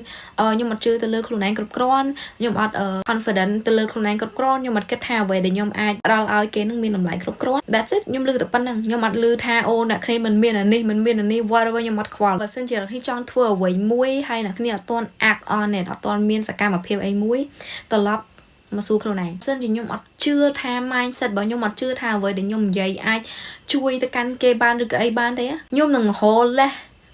ខ្ញុំអត់ជឿទៅលើខ្លួនឯងគ្រប់គ្រាន់ខ្ញុំអត់ confident ទៅលើខ្លួនឯងគ្រប់គ្រាន់ខ្ញុំអត់គិតថាអ្វីដែលខ្ញុំអាចផ្ដល់ឲ្យគេនឹងមានតម្លៃគ្រប់គ្រាន់ That's it ខ្ញុំឮតែប៉ុណ្្នឹងខ្ញុំអត់ឮថាអូអ្នកគ្នាមិនមានអានេះមិនមានអានេះ whatever ខ្ញុំអត់ខ្វល់បើសិនជាអ្នកគ្នាចង់ធ្វើអ្វីមួយហើយអ្នកគ្នាអត់ទាន់ act on it អត់ទាន់មានសកម្មភាពអីមួយត្រឡប់មកសួរខ្លួនឯងសិនជាខ្ញុំអត់ជឿថា mindset របស់ខ្ញុំអត់ជឿថាអ្វីដែលខ្ញុំនិយាយអាចជួយទៅកាន់គេបានឬក៏អីបានទេខ្ញុំនឹងហៅលេះ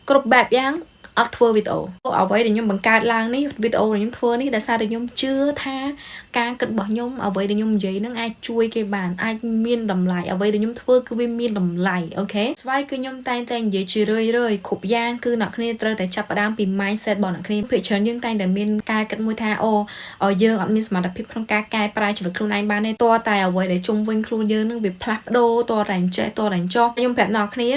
គ្រប់បែបយ៉ាងអត់ធ្វើវីដេអូអ្វីដែលខ្ញុំបង្កើតឡើងនេះវីដេអូដែលខ្ញុំធ្វើនេះដោយសារតែខ្ញុំជឿថាការគិតរបស់ខ្ញុំអ្វីដែលខ្ញុំនិយាយនឹងអាចជួយគេបានអាចមានតម្លៃអ្វីដែលខ្ញុំធ្វើគឺវាមានតម្លៃអូខេស្វ័យគឺខ្ញុំតែងតែនិយាយជារឿយគ្រប់យ៉ាងគឺអ្នកគ្នាត្រូវតែចាប់ផ្ដើមពី mindset របស់អ្នកគ្នាភាគច្រើនយើងតែងតែមានការគិតមួយថាអូយើងអត់មានសមត្ថភាពក្នុងការកែប្រែជីវិតខ្លួនឯងបានទេតើតែអ្វីដែលជុំវិញខ្លួនយើងនឹងវាផ្លាស់ប្ដូរតើតែចេះតើតែចោះខ្ញុំប្រាប់អ្នកគ្នា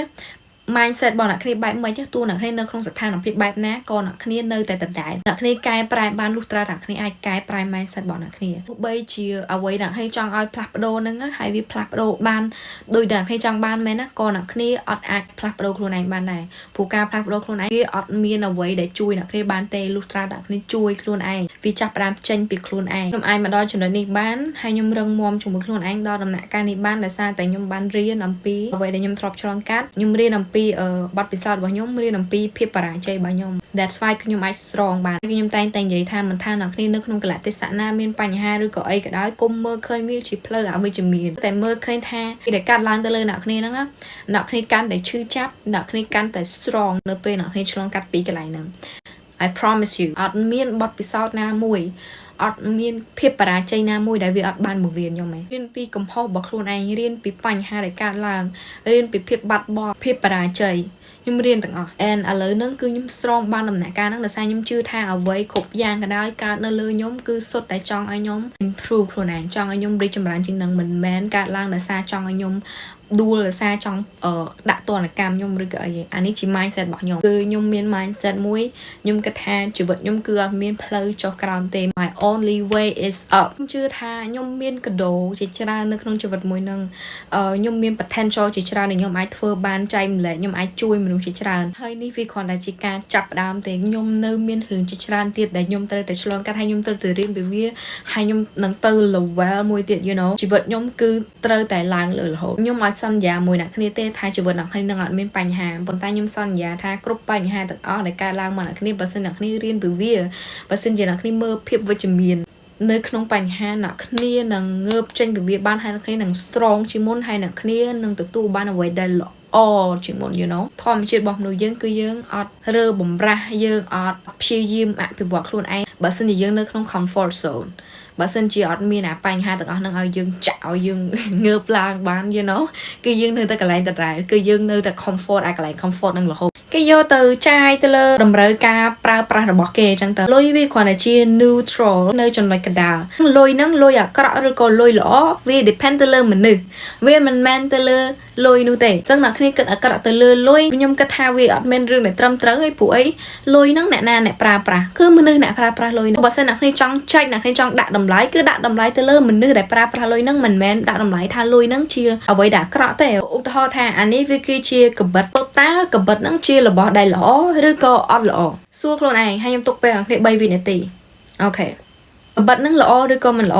mindset របស់អ្នកគ្នាបែបម៉េចទូអ្នកគ្នានៅក្នុងស្ថានភាពបែបណាក៏អ្នកគ្នានៅតែដដែលអ្នកគ្នាកែប្រែបានលុះត្រាតែអ្នកគ្នាអាចកែប្រែ mindset របស់អ្នកគ្នាទោះបីជាអ្វីអ្នកគ្នាចង់ឲ្យផ្លាស់ប្ដូរហ្នឹងហើយវាផ្លាស់ប្ដូរបានដោយតែអ្នកគ្នាចង់បានមែនណាក៏អ្នកគ្នាអត់អាចផ្លាស់ប្ដូរខ្លួនឯងបានដែរព្រោះការផ្លាស់ប្ដូរខ្លួនឯងវាអត់មានអ្វីដែលជួយអ្នកគ្នាបានទេលុះត្រាតែអ្នកគ្នាជួយខ្លួនឯងវាចាប់ផ្ដើមចេញពីខ្លួនឯងខ្ញុំអាចមកដល់ចំណុចនេះបានហើយខ្ញុំរឹងមាំជាមួយខ្លួនឯងដល់ដំណាក់កាលនេះបានដោយសារតែខ្ញុំបានរៀនអំពីអ្វីដែលខ្ញុំធ្លាប់ឆ្លងកាត់ខ្ញុំរៀនអំពីបទពិសោធន៍របស់ខ្ញុំរៀនអំពីភាពបរាជ័យរបស់ខ្ញុំ That's why ខ្ញុំអាច strong បានខ្ញុំតែងតែនិយាយថាមិនថាអ្នកគ្នានៅក្នុងកលៈទេសៈណាមានបញ្ហាឬក៏អីក៏ដោយគុំមើលឃើញវាជាផ្លូវអវិជ្ជមានតែមើលឃើញថាពីដែលកាត់ឡើងទៅលើអ្នកគ្នាហ្នឹងអ្នកគ្នាកាន់តែឈឺចាប់អ្នកគ្នាកាន់តែ strong នៅពេលអ្នកគ្នាឆ្លងកាត់ពីកន្លែងហ្នឹង I promise you អត់មានបទពិសោធន៍ណាមួយអត់មានភាពបរាជ័យណាមួយដែលវាអត់បានបង្រៀនខ្ញុំទេរៀនពីកំហុសរបស់ខ្លួនឯងរៀនពីបញ្ហាដែលកើតឡើងរៀនពីភាពបាត់បង់ភាពបរាជ័យ ខ្ញុំរៀនទាំងអស់ and ឥឡូវហ្នឹងគឺខ្ញុំ strong បានដំណាក់កាលហ្នឹងដោយសារខ្ញុំជឿថាអ្វីគ្រប់យ៉ាងក៏ដោយកើតនៅលើខ្ញុំគឺសុទ្ធតែចង់ឲ្យខ្ញុំ improve ខ្លួនឯងចង់ឲ្យខ្ញុំរីកចម្រើនជាងនឹងមិនមែនកើតឡើងដោយសារចង់ឲ្យខ្ញុំដួលដោយសារចង់ដាក់ទណ្ឌកម្មខ្ញុំឬក៏អីអានេះជា mindset របស់ខ្ញុំគឺខ្ញុំមាន mindset មួយខ្ញុំគិតថាជីវិតខ្ញុំគឺអត់មានផ្លូវចុះក្រោមទេ my only way is up ខ្ញុំជឿថាខ្ញុំមានកដោជាច្រើននៅក្នុងជីវិតមួយនឹងខ្ញុំមាន potential ជាច្រើនដែលខ្ញុំអាចធ្វើបានចែកម្លែកខ្ញុំអាចជួយមនុស្សជាច្រើនហើយនេះវាគ្រាន់តែជាការចាប់ផ្ដើមទេខ្ញុំនៅមានរឿងជាច្រើនទៀតដែលខ្ញុំត្រូវតែឆ្លងកាត់ហើយខ្ញុំត្រូវតែរៀនពីវាហើយខ្ញុំនឹងទៅ level មួយទៀត you know ជីវិតខ្ញុំគឺត្រូវតែឡើងលើរហូតខ្ញុំអាចសន្យាមួយអ្នកគ្នាទេថាជីវិតអ្នកគ្នានឹងអត់មានបញ្ហាប៉ុន្តែខ្ញុំសន្យាថាគ្រប់បញ្ហាទាំងអស់ដែលកើតឡើងមកអ្នកគ្នាបើសិនអ្នកគ្នារៀនពីវាបើសិនជាអ្នកគ្នាមើលភាពវិជ្ជមាននៅក្នុងបញ្ហាអ្នកគ្នានឹងងើបចេញពីវាបានហើយអ្នកគ្នានឹង strong ជាងមុនហើយអ្នកគ្នានឹងទទួលបានអ្វីដែលល្អជាងមុន you know ធម្មជាតិរបស់មនុស្សយើងគឺយើងអត់រើបំរាស់យើងអត់ព្យាយាមអភិវឌ្ឍខ្លួនឯងបើសិនជាយើងនៅក្នុង comfort zone បើសិនជាអត់មានអាបញ្ហាទាំងអស់ហ្នឹងឲ្យយើងចាក់ឲ្យយើងងើបឡើងបាន you know គឺយើងនៅតែកន្លែងដដែលគឺយើងនៅតែ comfort អាកន្លែង comfort ហ្នឹងរហូតគេយកទៅចាយទៅលើតម្រូវការប្រើប្រាស់របស់គេអញ្ចឹងទៅលុយវាគ្រាន់តែជា neutral នៅចំណុចកណ្ដាលលុយហ្នឹងលុយអាក្រក់ឬក៏លុយល្អវា depend ទៅលើមនុស្សវាមិនមែនទៅលើលុយនោះទេអញ្ចឹងអ្នកគ្នាគិតអាក្រក់ទៅលើលុយខ្ញុំគិតថាវាអត់មានរឿងដែលត្រឹមត្រូវឯព្រោះអីលុយហ្នឹងអ្នកណាអ្នកប្រើប្រាស់គឺមនុស្សអ្នកប្រើប្រាស់លុយបើសិនអ្នកគ្នាចង់ចែកអ្នកគ្នាចង់ដាក់តម្លៃគឺដាក់តម្លៃទៅលើមនុស្សដែលប្រើប្រាស់លុយហ្នឹងមិនមែនដាក់តម្លៃថាលុយហ្នឹងជាអ្វីដែលអាក្រក់ទេឧទាហរណ៍ថាអានេះវាគឺជាកបិតតើកបិតហ្នឹងជារបស់ដែលល្អឬក៏អត់ល្អសួរខ្លួនឯងហើយខ្ញុំទុកពេលអ្នកគ្នា3វិនាទីអូខេកបិតហ្នឹងល្អឬក៏មិនល្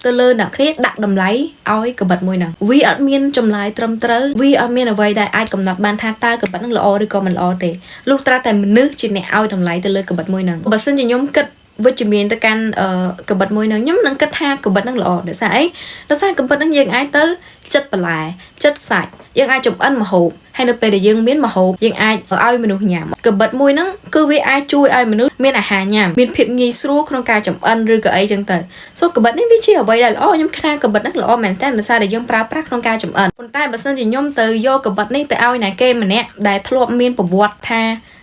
អទៅលើអ្នកគ្នាដាក់តម្លៃឲ្យកបិតមួយហ្នឹងវាអត់មានចម្លើយត្រឹមត្រូវវាអត់មានអ្វីដែលអាចកំណត់បានថាតើកបិតហ្នឹងល្អឬក៏មិនល្អទេលុះត្រាតែមនុស្សជាអ្នកឲ្យតម្លៃទៅលើកបិតមួយហ្នឹងបើសិនជាខ្ញុំគិតវិជ្ជមានទៅកាន់កបិតមួយហ្នឹងខ្ញុំនឹងគិតថាកបិតហ្នឹងល្អដោយសារអីដោយសារកបិតហ្នឹងយើងអាចទៅចិត្តបន្លែចិត្តសាច់យើងអាចចំអិនម្ហូបហើយនៅពេលដែលយើងមានម្ហូបយើងអាចឲ្យមនុស្សញ៉ាំកបិតមួយហ្នឹងគឺវាអាចជួយឲ្យមនុស្សមានអាហារញ៉ាំមានភាពងាយស្រួលក្នុងការចំអិនឬក៏អីចឹងទៅសូកបិតនេះវាជាអ្វីដែលល្អខ្ញុំខ្លាចកបិតហ្នឹងល្អមែនតើដោយសារតែយើងប្រើប្រាស់ក្នុងការចំអិនប៉ុន្តែបើសិនជាខ្ញុំទៅយកកបិតនេះទៅឲ្យអ្នកគេម្នាក់ដែលធ្លាប់មានប្រវត្តិថ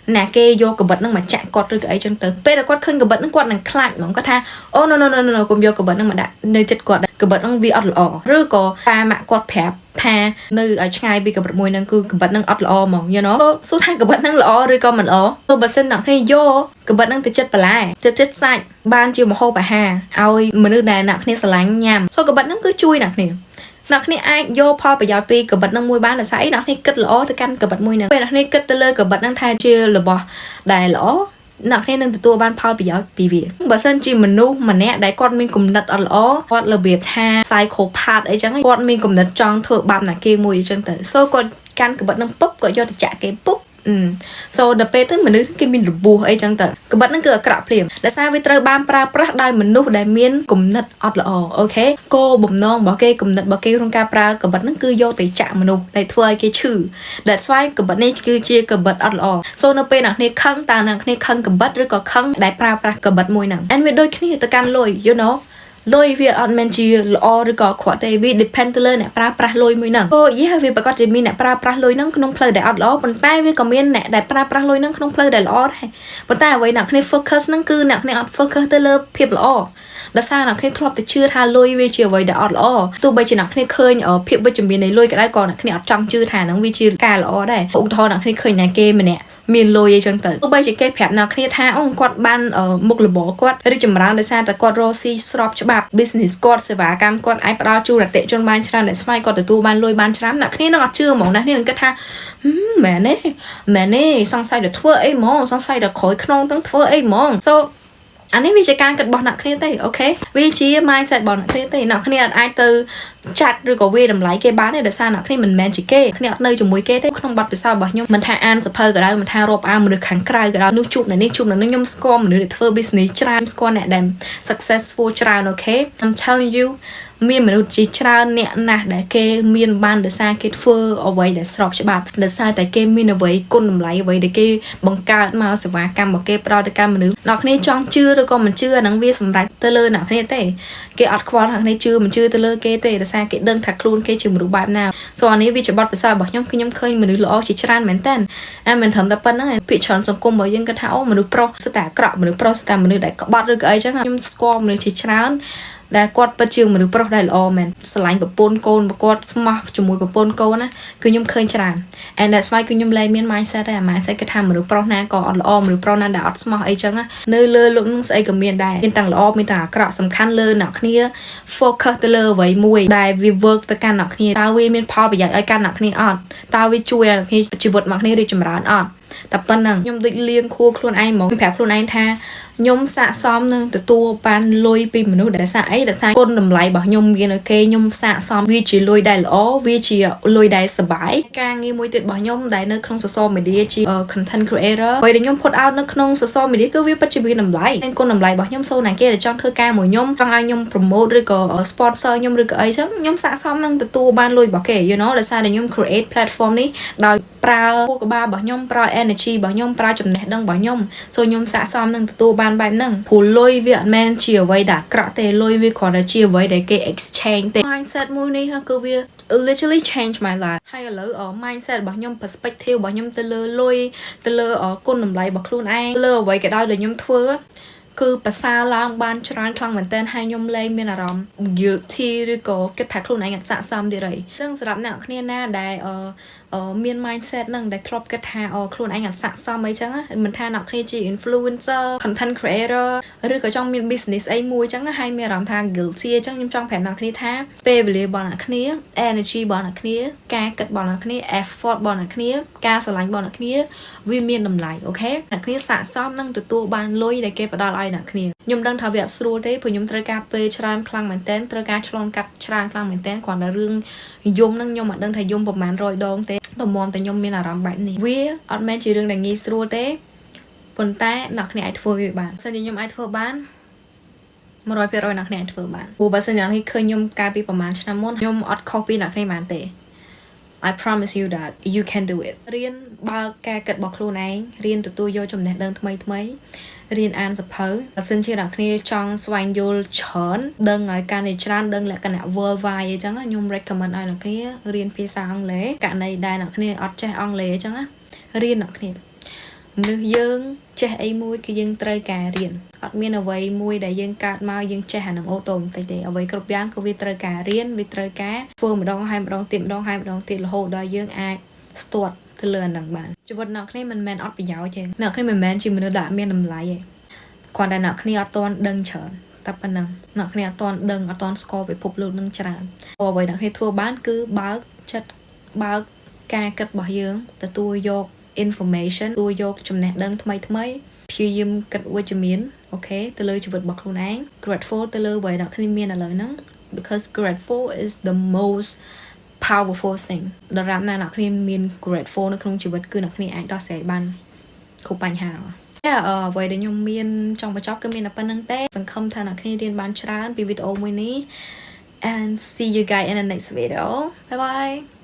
ាអ្នកគេយកកបិតហ្នឹងមកចាក់គាត់ឬក៏អីចឹងទៅពេលដែលគាត់ឃើញកបិតហ្នឹងគាត់នឹងខ្លាចហ្មងគាត់ថាអូ no កុំយកកបិតហ្នឹងមកដាក់នៅចិត្តគាត់កបិតហ្នឹងវាអត់ល្អឬក៏ប៉ាម៉ាក់គាត់ប្រាប់ថានៅឲ្យឆ្ងាយពីកបិតមួយហ្នឹងគឺកបិតហ្នឹងអត់ល្អហ្មង you know សួរថាកបិតហ្នឹងល្អឬក៏មិនល្អព្រោះបើសិនអ្នកគ្នាយកកបិតហ្នឹងទៅចិត្តបន្លែចិត្តសាច់បានជាម្ហូបអាហារឲ្យមនុស្សដែលអ្នកគ្នាស្រឡាញ់ញ៉ាំកបិតហ្នឹងគឺជួយអ្នកគ្នាអ្នកគ្នាអាចយកផលប្រយោជន៍ពីកបិតហ្នឹងមួយបានដោយសារអីអ្នកគ្នាគិតល្អទៅកាន់កបិតមួយហ្នឹងពេលអ្នកគ្នាគិតទៅលើកបិតហ្នឹងថាជារបស់ដែលល្អអ្នកគ្នានឹងទទួលបានផលប្រយោជន៍ពីវាបើសិនជាមនុស្សម្នាក់ដែលគាត់មានគំនិតអត់ល្អគាត់របៀបថា psychopath អីចឹងគាត់មានគំនិតចង់ធ្វើបាបអ្នកគេមួយអញ្ចឹងទៅសូគាត់កាន់កបិតហ្នឹងពុបគាត់យកទៅចាក់គេពុបសូដល់ពេលទៅមនុស្សគេមានរបួសអីចឹងទៅកបិតហ្នឹងគឺអាក្រក់ភ្លាមដោយសារវាត្រូវបានប្រើប្រាស់ដោយមនុស្សដែលមានគំនិតអត់ល្អអូខេគោលបំណងរបស់គេគំនិតរបស់គេក្នុងការប្រើកបិតហ្នឹងគឺយកទៅចាក់មនុស្សដែលធ្វើឲ្យគេឈឺដែលស្វែងកបិតនេះគឺជាកបិតអត់ល្អសូនៅពេលអ្នកគ្នាខឹងតើអ្នកគ្នាខឹងកបិតឬក៏ខឹងដែលប្រើប្រាស់កបិតមួយហ្នឹង and វាដូចគ្នាទៅកាន់លុយ you knowលុយវាអត់មែនជាល្អឬក៏ខ្វះទេវា depend ទៅលើអ្នកប្រើប្រាស់លុយមួយហ្នឹងអូយេវាប្រកាសជាមានអ្នកប្រើប្រាស់លុយហ្នឹងក្នុងផ្លូវដែលអត់ល្អប៉ុន្តែវាក៏មានអ្នកដែលប្រើប្រាស់លុយហ្នឹងក្នុងផ្លូវដែលល្អដែរប៉ុន្តែអ្វីអ្នកគ្នា focus ហ្នឹងគឺអ្នកគ្នាអត់ focus ទៅលើភាពល្អដោយសារអ្នកគ្នាធ្លាប់តែជឿថាលុយវាជាអ្វីដែលអត់ល្អទោះបីជាអ្នកគ្នាឃើញភាពវិជ្ជមាននៃលុយក៏ដោយក៏អ្នកគ្នាអត់ចង់ជឿថាហ្នឹងវាជាការល្អដែរឧទាហរណ៍អ្នកគ្នាឃើញតែគេម្នាក់មានលុយអីចឹងទៅទោះបីជាគេប្រាប់អ្នកគ្នាថាអូគាត់បានមុខរបរគាត់រីកចម្រើនដោយសារតែគាត់រកស៊ីស្របច្បាប់ business គាត់សេវាកម្មគាត់អាចផ្ដល់ជូនអតិថិជនបានច្រើនអ្នកស្វ័យគាត់ទទួលបានលុយបានច្រើនអ្នកគ្នានឹងអត់ជឿហ្មងអ្នកគ្នានឹងគិតថាមែនទេសង្ស័យតែធ្វើអីហ្មងសង្ស័យតែក្រោយខ្នងទាំងធ្វើអីហ្មង so អានេះវាជាការគិតរបស់អ្នកគ្នាទេអូខេវាជា mindset របស់អ្នកគ្នាទេអ្នកគ្នាអាចទៅចាត់ឬក៏វាតម្លៃគេបានទេដោយសារអ្នកគ្នាមិនមែនជាគេគ្នាអត់នៅជាមួយគេទេក្នុងបទពិសោធន៍របស់ខ្ញុំមិនថាអានសភៅក៏ដោយមិនថារាប់អានមនុស្សខាងក្រៅក៏ដោយនោះជួបនៅនេះជួបនៅនេះខ្ញុំស្គាល់មនុស្សដែលធ្វើ business ច្រើនស្គាល់អ្នកដែល successful ច្រើនអូខេ I'm telling you មានមនុស្សជាច្រើនអ្នកណាស់ដែលគេមានបានដោយសារគេធ្វើអ្វីដែលស្របច្បាប់ដោយសារតែគេមានអ្វីគុណតម្លៃអ្វីដែលគេបង្កើតមកសេវាកម្មរបស់គេផ្ដល់ទៅកាន់មនុស្សអ្នកគ្នាចង់ជឿឬក៏មិនជឿអានឹងវាសម្រេចទៅលើអ្នកគ្នាទេគេអត់ខ្វល់អ្នកគ្នាជឿមិនជឿទៅលើគេទេដោយ xa cái đơn thạc luôn cái chừng một bài nào so anh ấy vì cho bọt phải sao bảo nhóm khi nhóm khơi mình được lo chỉ tràn mến tên mình thầm tập phân đó bị chọn sống cùng với dân cái tháo mình được pro sẽ tả cọ mình được pro sẽ tả mình được đại có bọt được ấy chắc là nhóm score mình được chỉ tràn đã quạt bắt trường mình được pro đại lo mình slideแบบปนโกนquạt smart ជាមួយแบบปนโกนណាគឺខ្ញុំឃើញច្រើន and that's why គឺខ្ញុំលែងមាន mindset ដែរ mindset គេថាមនុស្សប្រុសណាក៏អត់ល្អមនុស្សប្រុសណាដែលអត់ស្មោះអីចឹងនៅលើលោកនឹងស្អីក៏មានដែរមានទាំងល្អមានទាំងអាក្រក់សំខាន់លើអ្នកគ្នា focus ទៅលើអ្វីមួយដែលវា work ទៅកាន់អ្នកគ្នាតើវាមានផលប្រយោជន៍ឲ្យកាន់អ្នកគ្នាអត់តើវាជួយឲ្យអ្នកគ្នាជីវិតអ្នកគ្នារីកចម្រើនអត់តែប៉ុណ្ណឹងខ្ញុំដូចលៀងខួរខ្លួនឯងហ្មងប្រាប់ខ្លួនឯងថាខ្ញុំសាកសមនឹងទទួលបានលុយពីមនុស្សដែលសាអីដែលសាគុណតម្លៃរបស់ខ្ញុំមានឲ្យគេខ្ញុំសាកសមវាជាលុយដែលល្អវាជាលុយដែលសុបាយការងារមួយទៀតរបស់ខ្ញុំដែលនៅក្នុង social media ជា content creator ពេលដែលខ្ញុំ put out នៅក្នុង social media គឺវាពិតជាមានតម្លៃហើយគុណតម្លៃរបស់ខ្ញុំសូណាគេដែលចង់ធ្វើការមួយខ្ញុំចង់ឲ្យខ្ញុំ promote ឬក៏ sponsor ខ្ញុំឬក៏អីចឹងខ្ញុំសាកសមនឹងទទួលបានលុយរបស់គេ you know ដោយសារតែខ្ញុំ create platform នេះដោយប្រើពួកកបាលរបស់ខ្ញុំប្រើ energy របស់ខ្ញុំប្រើចំណេះដឹងរបស់ខ្ញុំខ្ញុំសាកសមនឹងទទួលបានបែបហ្នឹងព្រោះលុយវាអត់មែនជាអ្វីដែលអាក្រក់ទេលុយវាគ្រាន់តែជាអ្វីដែលគេ exchange ទេ mindset មួយនេះគឺវា literally change my life ហើយឥឡូវ mindset របស់ខ្ញុំ perspective របស់ខ្ញុំទៅលើលុយទៅលើគុណតម្លៃរបស់ខ្លួនឯងលើអ្វីក៏ដោយដែលខ្ញុំធ្វើគឺប្រសើរឡើងបានច្រើនខ្លាំងមែនទែនហើយខ្ញុំលែងមានអារម្មណ៍ guilty ឬក៏គិតថាខ្លួនឯងអត់ស័ក្តិសមទៀតហើយអញ្ចឹងសម្រាប់អ្នកគ្នាណាដែលមាន mindset ហ្នឹងដែលធ្លាប់គិតថាខ្លួនឯងអត់ស័ក្តិសមអីចឹងមិនថាអ្នកគ្នាជា influencer content creator ឬក៏ចង់មាន business អីមួយចឹងហើយមានអារម្មណ៍ថា guilty អញ្ចឹងខ្ញុំចង់ប្រាប់អ្នកគ្នាថាពេលវេលារបស់អ្នកគ្នា energy របស់អ្នកគ្នាការគិតរបស់អ្នកគ្នា effort របស់អ្នកគ្នាការស្រឡាញ់របស់អ្នកគ្នាវាមានតម្លៃអូខេអ្នកគ្នាស័ក្តិសមនឹងទទួលបានលុយដែលគេផ្ដល់ឲ្យអ្នកគ្នាខ្ញុំដឹងថាវាអត់ស្រួលទេព្រោះខ្ញុំត្រូវការពេលច្រើនខ្លាំងមែនទែនត្រូវការឆ្លងកាត់ច្រើនខ្លាំងមែនទែនគ្រាន់តែរឿងយំនឹងខ្ញុំអត់ដឹងថាយំប្រហែល100ដងទេតមតែខ្ញុំមានអារម្មណ៍បែបនេះវាអត់មែនជារឿងដែលងាយស្រួលទេប៉ុន្តែអ្នកគ្នាអាចធ្វើវាបានសិនជាខ្ញុំអាចធ្វើបាន 100% អ្នកគ្នាអាចធ្វើបានព្រោះបើសិនជាអ្នកនេះឃើញខ្ញុំកាលពីប្រហែលឆ្នាំមុនខ្ញុំអត់ខុសពីអ្នកគ្នាបានទេ I promise you that you can do it រៀនបើកការគិតរបស់ខ្លួនឯងរៀនទទួលយកចំណេះដឹងថ្មីរៀនអានសភៅបើសិនជាអ្នកគ្នាចង់ស្វែងយល់ច្រើនដឹងឲ្យកាន់តែច្រើនដឹងលក្ខណៈ worldwide អញ្ចឹងខ្ញុំ recommend ឲ្យអ្នកគ្នារៀនភាសាអង់គ្លេសករណីដែលអ្នកគ្នាអត់ចេះអង់គ្លេសអញ្ចឹងរៀនអ្នកគ្នាមនុស្សយើងចេះអីមួយគឺយើងត្រូវការរៀនអត់មានអ្វីមួយដែលយើងកើតមកយើងចេះអានឹងអូតូបន្តិចទេអ្វីគ្រប់យ៉ាងគឺវាត្រូវការរៀនវាត្រូវការធ្វើម្ដងហើយម្ដងទៀតម្ដងហើយម្ដងទៀតរហូតដល់យើងអាចស្ទាត់ទៅលើអានឹងបានជីវិតអ្នកគ្នាមិនមែនអត់ប្រយោជន៍ទេអ្នកគ្នាមិនមែនជាមនុស្សដែលមានតម្លៃទេគ្រាន់តែអ្នកគ្នាអត់ទាន់ដឹងច្រើនតែប៉ុណ្ណឹងអ្នកគ្នាអត់ទាន់ដឹងអត់ទាន់ស្គាល់ពិភពលោកនឹងច្រើនអ្វីអ្នកគ្នាធ្វើបានគឺបើកចិត្តបើកការគិតរបស់យើងទទួលយក information ទទួលយកចំណេះដឹងថ្មីព្យាយាមគិតវិជ្ជមានអូខេទៅលើជីវិតរបស់ខ្លួនឯង grateful ទៅលើអ្វីអ្នកគ្នាមានឥឡូវហ្នឹង because grateful is the most powerful thing ដល់រ៉ាប់ណាអ្នកគ្នាមាន grateful នៅក្នុងជីវិតគឺអ្នកគ្នាអាចដោះស្រាយបានគ្រប់បញ្ហាអ្វីដែលខ្ញុំមានចង់បញ្ចប់គឺមានតែប៉ុណ្្នឹងទេសង្ឃឹមថាអ្នកគ្នារៀនបានច្រើនពីវីដេអូមួយនេះ and see you guys in the next video bye bye